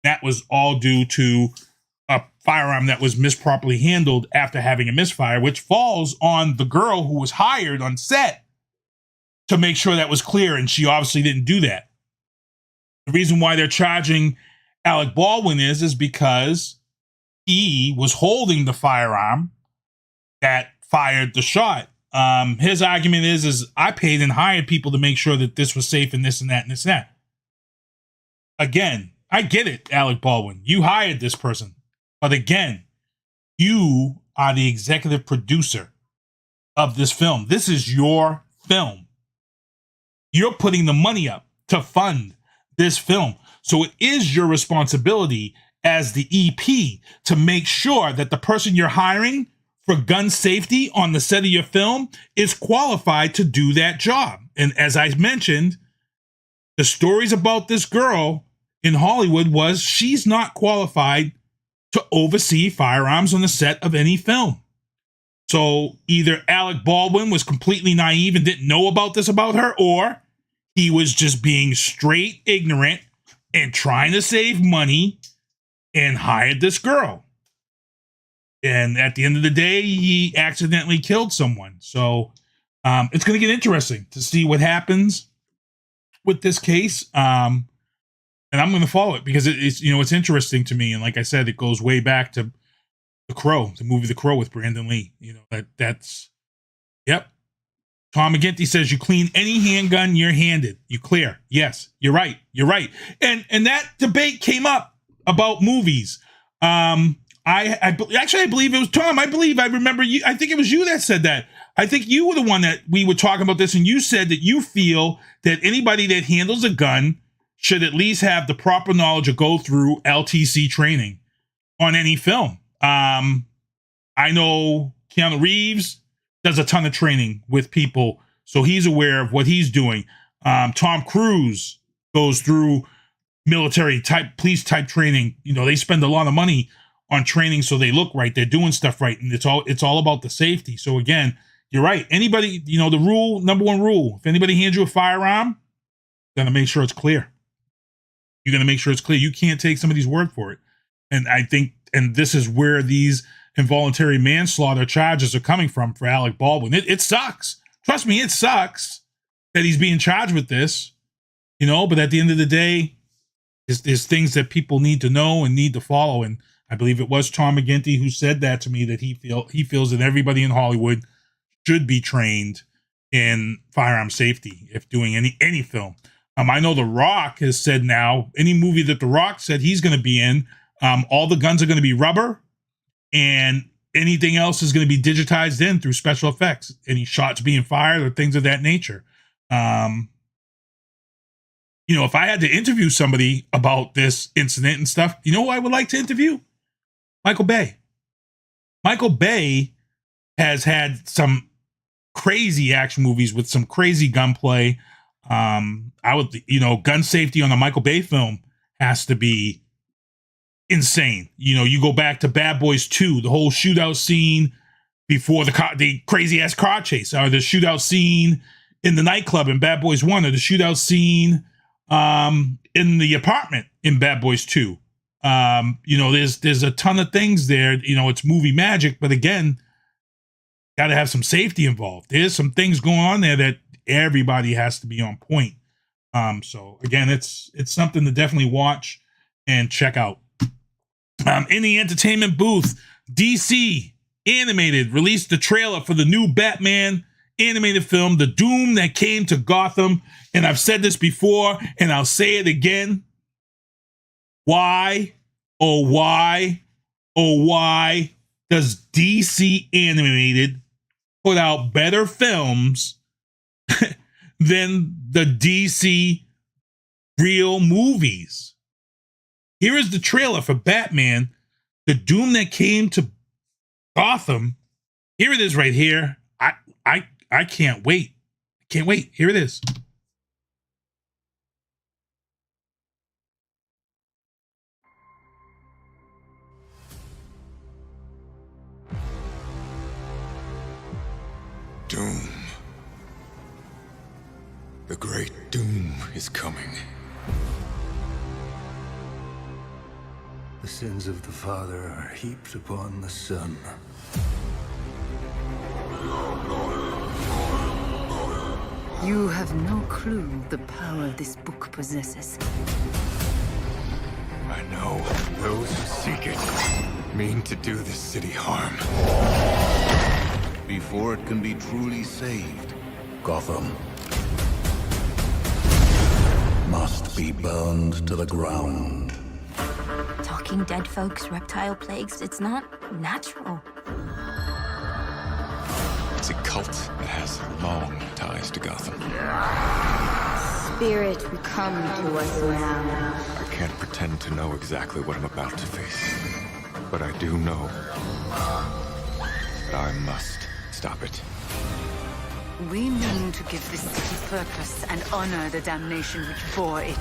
That was all due to a firearm that was misproperly handled after having a misfire, which falls on the girl who was hired on set to make sure that was clear, and she obviously didn't do that. The reason why they're charging Alec Baldwin is because he was holding the firearm that fired the shot. His argument is I paid and hired people to make sure that this was safe and this and that and this and that. Again, I get it, Alec Baldwin. You hired this person. But again, you are the executive producer of this film. This is your film. You're putting the money up to fund this film. So it is your responsibility as the EP to make sure that the person you're hiring for gun safety on the set of your film is qualified to do that job. And as I mentioned, the stories about this girl in Hollywood was she's not qualified to oversee firearms on the set of any film. So either Alec Baldwin was completely naive and didn't know about this about her, or he was just being straight ignorant and trying to save money and hired this girl. And at the end of the day, he accidentally killed someone. So it's going to get interesting to see what happens with this case. And I'm going to follow it because it's interesting to me. And like I said, it goes way back to The Crow, the movie The Crow with Brandon Lee. That's yep. Tom McGinty says you clean any handgun you're handed. You clear. Yes, you're right. You're right. And that debate came up about movies. I believe it was Tom. I remember you. I think it was you that said that. I think you were the one that we were talking about this, and you said that you feel that anybody that handles a gun should at least have the proper knowledge or go through LTC training on any film. I know Keanu Reeves does a ton of training with people, so he's aware of what he's doing. Tom Cruise goes through military type, police type training. They spend a lot of money on training so they look right. They're doing stuff right, and it's all about the safety. So again, you're right. Anybody, the number one rule, if anybody hands you a firearm, you're gonna make sure it's clear. You're gonna make sure it's clear. You can't take somebody's word for it. And I think, and this is where these involuntary manslaughter charges are coming from for Alec Baldwin. It sucks. Trust me, it sucks that he's being charged with this, but at the end of the day, there's things that people need to know and need to follow. And I believe it was Tom McGinty who said that to me, that he feels that everybody in Hollywood should be trained in firearm safety if doing any film. I know The Rock has said now, any movie that The Rock said he's going to be in, all the guns are going to be rubber, and anything else is going to be digitized in through special effects. Any shots being fired or things of that nature. If I had to interview somebody about this incident and stuff, who I would like to interview? Michael Bay. Michael Bay has had some crazy action movies with some crazy gunplay. Gun safety on a Michael Bay film has to be insane. You go back to Bad Boys 2, the whole shootout scene before the crazy ass car chase, or the shootout scene in the nightclub in Bad Boys 1, or the shootout scene in the apartment in Bad Boys 2. There's a ton of things there. It's movie magic, but again, got to have some safety involved. There's some things going on there that everybody has to be on point. So again, it's something to definitely watch and check out. In the entertainment booth, DC Animated released the trailer for the new Batman animated film, The Doom That Came to Gotham. And I've said this before, and I'll say it again. Why does DC Animated put out better films than the DC real movies? Here is the trailer for Batman, The Doom That Came to Gotham. Here it is right here. I can't wait. Can't wait. Here it is. Doom. The great doom is coming. The sins of the Father are heaped upon the Son. You have no clue the power this book possesses. I know those who seek it mean to do this city harm. Before it can be truly saved, Gotham must be burned to the ground. Talking dead folks, reptile plagues, it's not natural. It's a cult that has long ties to Gotham. Spirit, we come to us now. I can't pretend to know exactly what I'm about to face, but I do know that I must stop it. We mean to give this city purpose and honor the damnation which bore it.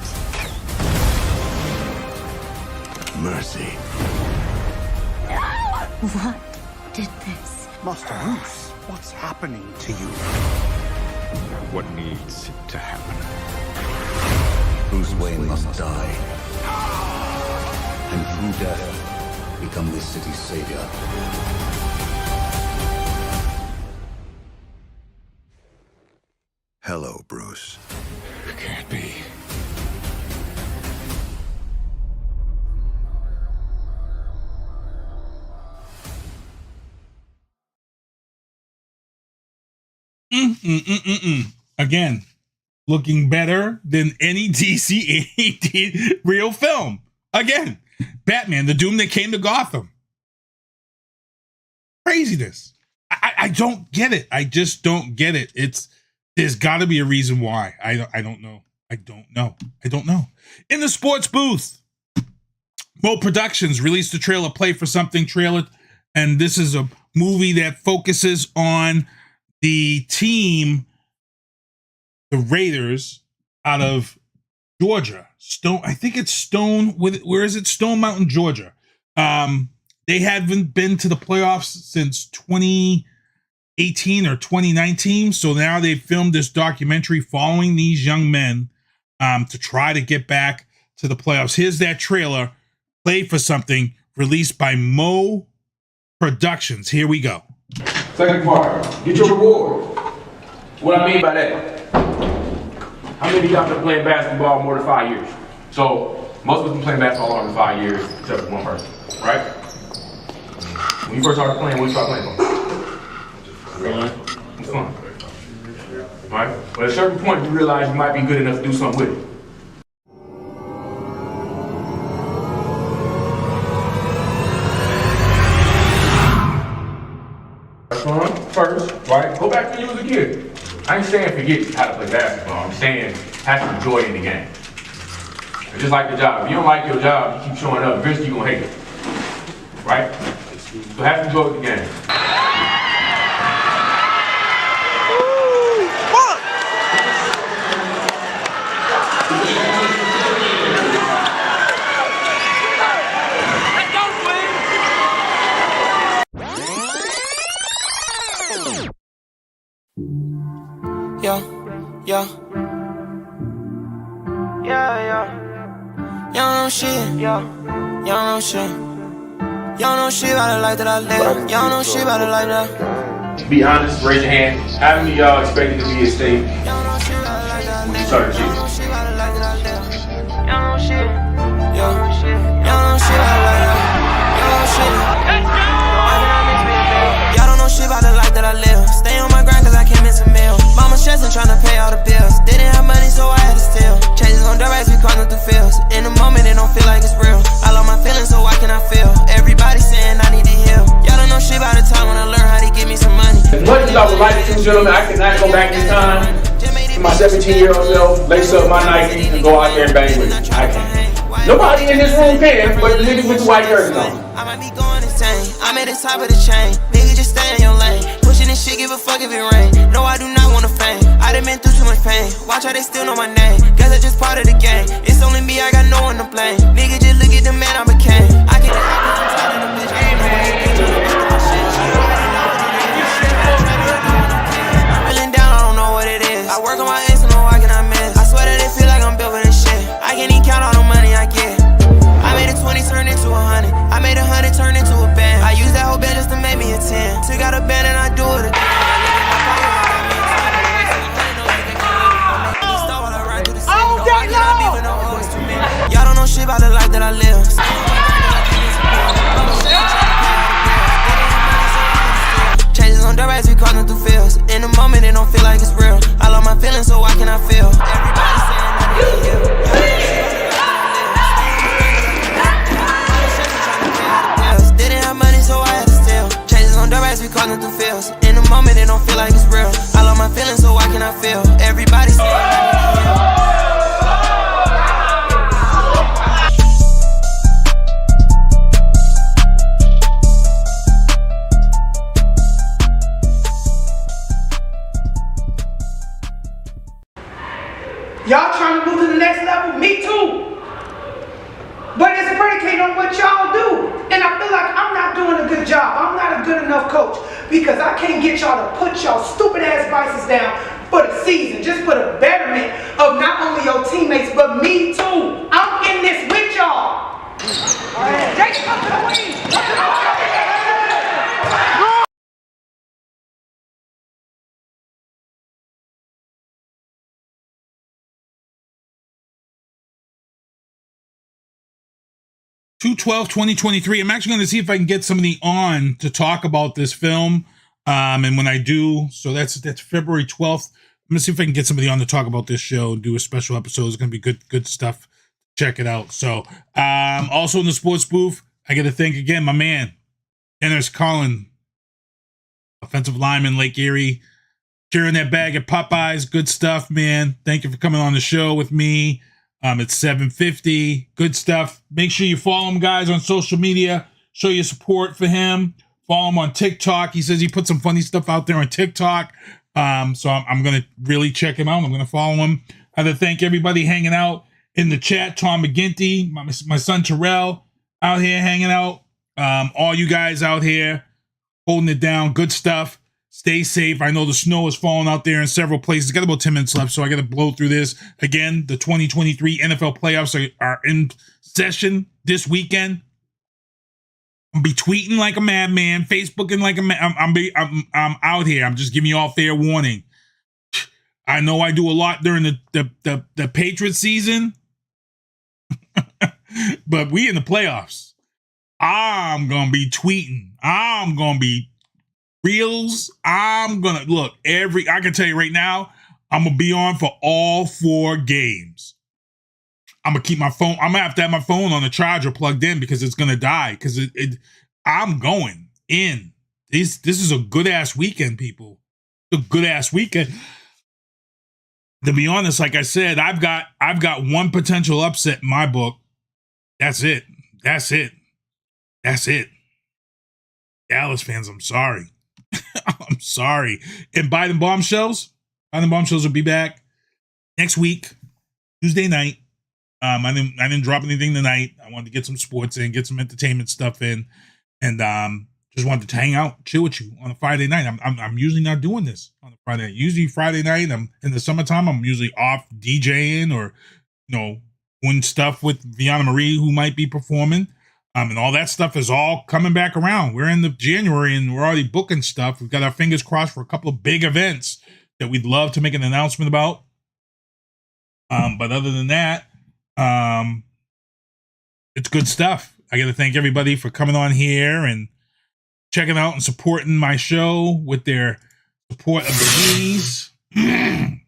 Mercy. What did this? Master Bruce, what's happening to you? What needs to happen? Bruce Wayne must die. And through death, become this city's savior. Hello, Bruce. It can't be. Again, looking better than any DC 18 real film. Again, Batman, The Doom That Came to Gotham. Craziness. I don't get it. I just don't get it. There's got to be a reason why. I don't know. I don't know. In the sports booth, MoProductions released a trailer, Play for Something trailer, and this is a movie that focuses on the team, the Raiders, out of Georgia. I think it's Stone. Where is it? Stone Mountain, Georgia. They haven't been to the playoffs since 2018 or 2019. So now they've filmed this documentary following these young men to try to get back to the playoffs. Here's that trailer, Play for Something, released by MoProductions. Here we go. Second part, get your reward. What I mean by that, how many of y'all been playing basketball more than 5 years? So most of us been playing basketball longer than 5 years, except for one person, right? When you first started playing, what you started playing for? It's fun. Right? But at a certain point, you realize you might be good enough to do something with it. That's fun first, right? Go back to when you was a kid. I ain't saying forget how to play basketball. I'm saying have some joy in the game. It's just like the job. If you don't like your job, you keep showing up. Eventually, you're gonna hate it. Right? So have some joy with the game. Yeah. Y'all know shit. Y'all know shit. Y'all know shit about the life that I live. Y'all know shit about the life that To be honest, raise your hand. How many of y'all expected to be at state when you started cheating? Y'all know shit. Y'all know shit about the life that Y'all don't know shit about the life that I live. Stay on my grind cause I can't miss a meal. Mama stressing trying to pay all the bills. Didn't have money so I had to steal. Changes on dirt as we cruising through fields. In the moment it don't feel like it's real. I love my feelings so why can I feel? Everybody saying I need to heal. Y'all don't know shit about the time when I learned how to give me some money. As much as I would like to, gentlemen, I cannot go back in time to my 17-year-old self, lace up my Nike, and go out there and bang with it. I can't. Nobody in this room can, but the niggas with the white jerseys on. I might be going insane. I'm at the top of the chain. Nigga, just stay in your lane. Pushing this shit, give a fuck if it rain. No, I do not want to fame. I done been through too much pain. Watch how they still know my name. Guess that's just part of the game. It's only me, I got no one to blame. Nigga, just look at the man I became. I can just I'm feeling down, I don't know what it is. I work on my ace, so no, I cannot miss. I swear that it feel like I'm built for this shit. I can't even count all the money I get. I made a 20 turn into 100. I made 100 turn into a band. I use that whole band just to make me a 10. Took out a band and I do it again. Y'all don't know shit about the life that I live. Changes on dirt as we crawling through fields. In the moment, it don't feel like it's real. I love my feelings, so why can I feel? Everybody saying that they didn't have money, so I had to steal. Changes on dirt as we crawling through fields. In the moment, it don't feel like it's real. I love my feelings, so why can I feel? Everybody saying that y'all trying to move to the next level? Me too. But it's predicated on what y'all do. And I feel like I'm not doing a good job. I'm not a good enough coach because I can't get y'all to put y'all stupid ass vices down for the season. Just for the betterment of not only your teammates, but me too. I'm in this with y'all. All right, take it up to the wings. Two 12/2023. I'm actually going to see if I can get somebody on to talk about this film. And when I do, so that's February 12th. I'm going to see if I can get somebody on to talk about this show and do a special episode. It's going to be good stuff. Check it out. So, also in the sports booth, I got to thank again my man, Dieunerst Collin, offensive lineman, Lake Erie, carrying that bag at Popeyes. Good stuff, man. Thank you for coming on the show with me. It's 7:50. Good stuff. Make sure you follow him, guys, on social media. Show your support for him. Follow him on TikTok. He says he put some funny stuff out there on TikTok. So I'm going to really check him out. I'm going to follow him. I have to thank everybody hanging out in the chat. Tom McGinty, my son Terrell out here hanging out. All you guys out here holding it down. Good stuff. Stay safe. I know the snow is falling out there in several places. Got about 10 minutes left, so I got to blow through this. Again, the 2023 NFL playoffs are in session this weekend. I'm be tweeting like a madman, Facebooking like a man. I'm out here. I'm just giving you all fair warning. I know I do a lot during the Patriots season, but we in the playoffs. I'm gonna be tweeting. I'm gonna be reels. I'm gonna look I can tell you right now, I'm gonna be on for all 4 games. I'm gonna keep my phone. I'm gonna have to have my phone on the charger plugged in because it's gonna die. Because I'm going in. This is a good ass weekend, people. A good ass weekend. To be honest, like I said, I've got one potential upset in my book. That's it. Dallas fans, I'm sorry. I'm sorry. And Biden Bombshells will be back next week, Tuesday night. I didn't drop anything tonight. I wanted to get some sports in, get some entertainment stuff in, and just wanted to hang out, chill with you on a Friday night. I'm usually not doing this on a Friday night. Usually Friday night, I'm in the summertime. I'm usually off DJing or doing stuff with Vianna Marie, who might be performing. And all that stuff is all coming back around. We're in the January and we're already booking stuff. We've got our fingers crossed for a couple of big events that we'd love to make an announcement about. But other than that, it's good stuff. I got to thank everybody for coming on here and checking out and supporting my show with their support of the beanies.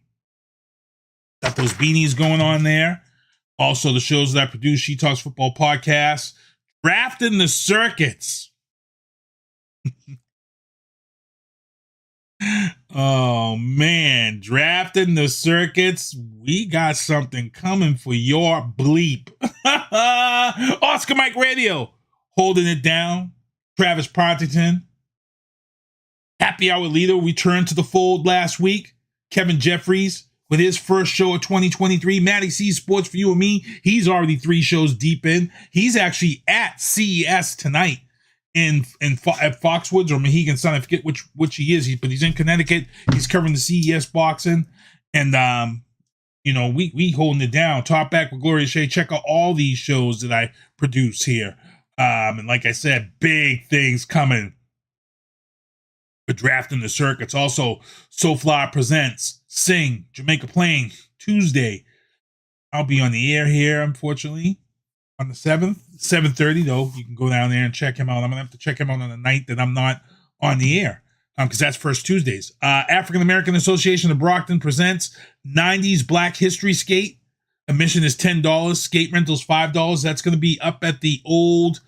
Got those beanies going on there. Also, the shows that I produce, She Talks Football Podcast, Drafting the Circuits. Oh, man. Drafting the circuits. We got something coming for your bleep. Oscar Mike Radio. Holding it down. Travis Partington. Happy Hour Leader returned to the fold last week. Kevin Jeffries with his first show of 2023. Matty C Sports for You and Me. He's already 3 shows deep in. He's actually at CES tonight at Foxwoods or Mohegan Sun. I forget which he is, but he's in Connecticut. He's covering the CES boxing. And, we holding it down. Talk Back with Gloria Shea. Check out all these shows that I produce here. And like I said, big things coming for Drafting the Circuits. Also, SoFly Presents Sing Jamaica Plain Tuesday. I'll be on the air here, unfortunately, on the 7th. 7:30, though. You can go down there and check him out. I'm going to have to check him out on the night that I'm not on the air, because that's First Tuesdays. African American Association of Brockton presents 90s Black History Skate. Admission is $10. Skate rentals $5. That's going to be up at the old,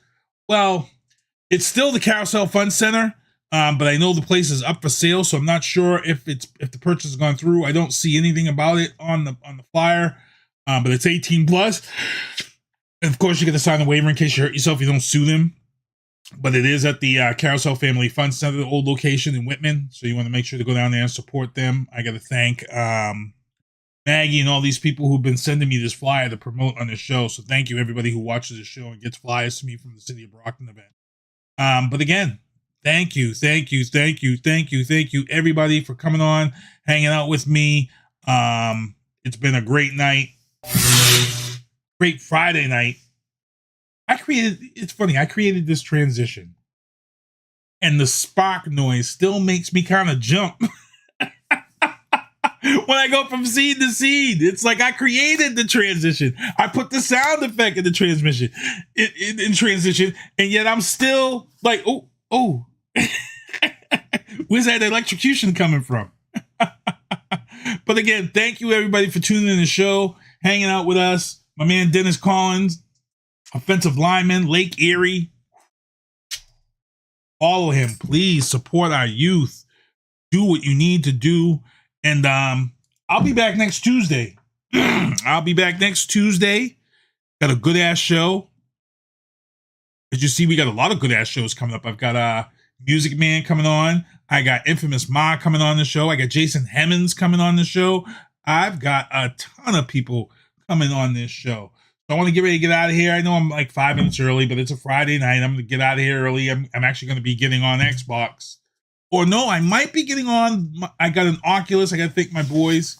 it's still the Carousel Fun Center, but I know the place is up for sale, so I'm not sure if the purchase has gone through. I don't see anything about it on the flyer, but it's 18 plus. And of course, you get to sign a waiver in case you hurt yourself. You don't sue them. But it is at the Carousel Family Fun Center, the old location in Whitman. So you want to make sure to go down there and support them. I got to thank Maggie and all these people who've been sending me this flyer to promote on this show. So thank you, everybody who watches the show and gets flyers to me from the City of Brockton event. But again, thank you, everybody, for coming on, hanging out with me. It's been a great night. Great Friday night. It's funny, I created this transition and the spark noise still makes me kind of jump when I go from scene to scene. It's like I created the transition. I put the sound effect in the transmission in transition, and yet I'm still like, oh, where's that electrocution coming from? But again, thank you everybody for tuning in the show, hanging out with us. My man Dieunerst Collin, offensive lineman, Lake Erie. Follow him, please. Support our youth. Do what you need to do. And I'll be back next Tuesday. Got a good-ass show. As you see, we got a lot of good-ass shows coming up. I've got Music Man coming on. I got Infamous Ma coming on the show. I got Jason Hemmons coming on the show. I've got a ton of people coming on this show. So I want to get ready to get out of here. I know I'm like 5 minutes early, but it's a Friday night. I'm going to get out of here early. I'm actually going to be getting on Xbox. Or no, I might be getting on. I got an Oculus. I got to thank my boys.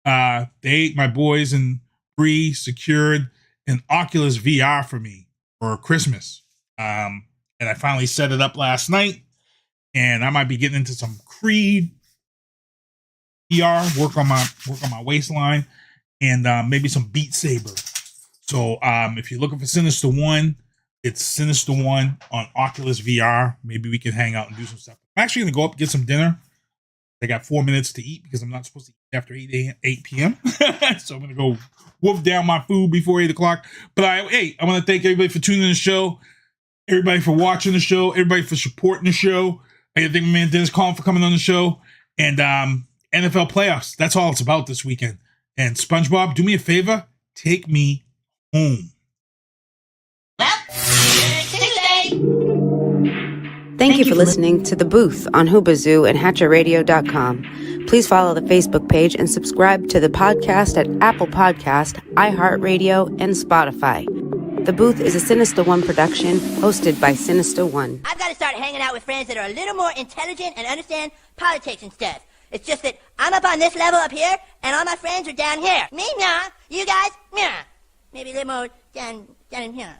My boys and Bree secured an Oculus VR for me for Christmas. And I finally set it up last night. And I might be getting into some Creed VR, work on my waistline, and maybe some Beat Saber. So if you're looking for Sinister One, it's Sinister One on Oculus VR. Maybe we can hang out and do some stuff. I'm actually going to go up and get some dinner. I got 4 minutes to eat because I'm not supposed to eat after 8 p.m. So I'm going to go wolf down my food before 8 o'clock. But I want to thank everybody for tuning in the show, everybody for watching the show, everybody for supporting the show. I got to thank my man Dieunerst Collin for coming on the show. And NFL playoffs. That's all it's about this weekend. And SpongeBob, do me a favor. Take me home. Thank you for listening to The Booth on Hoobazoo and HatcherRadio.com. Please follow the Facebook page and subscribe to the podcast at Apple Podcast, iHeartRadio, and Spotify. The Booth is a Sinister One production hosted by Sinister One. I've got to start hanging out with friends that are a little more intelligent and understand politics and stuff. It's just that I'm up on this level up here, and all my friends are down here. Me, nah. You guys, nah. Maybe a little more down in here.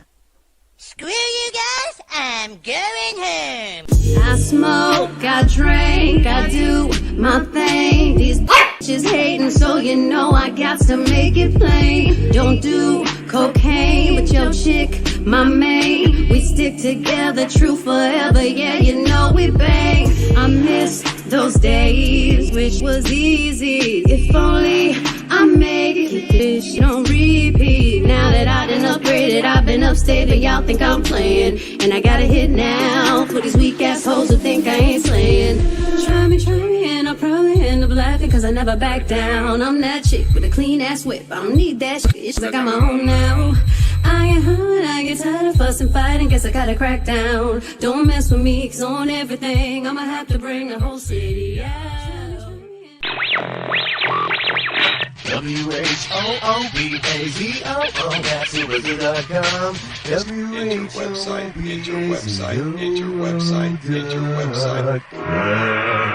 Screw you guys, I'm going home. I smoke, I drink, I do my thing. These bitches hating, so you know I got to make it plain. Don't do cocaine with your chick, my main. We stick together, true forever, yeah, you know we bang. I miss those days, which was easy. If only I made it, this on repeat. Now that I done upgraded, I've been upstate, but y'all think I'm playing. And I got a hit now for these weak ass hoes who think I ain't slaying. Try me, and I'll probably fighting cause I never back down. I'm that chick with a clean ass whip. I don't need that shit, I got my own now. I get hurt, I get tired of fussing, fighting, guess I gotta crack down. Don't mess with me, cause on everything I'ma have to bring the whole city out. WHOOBAZOO, that's whobazoo.com. Enter website, enter website, enter website, enter website.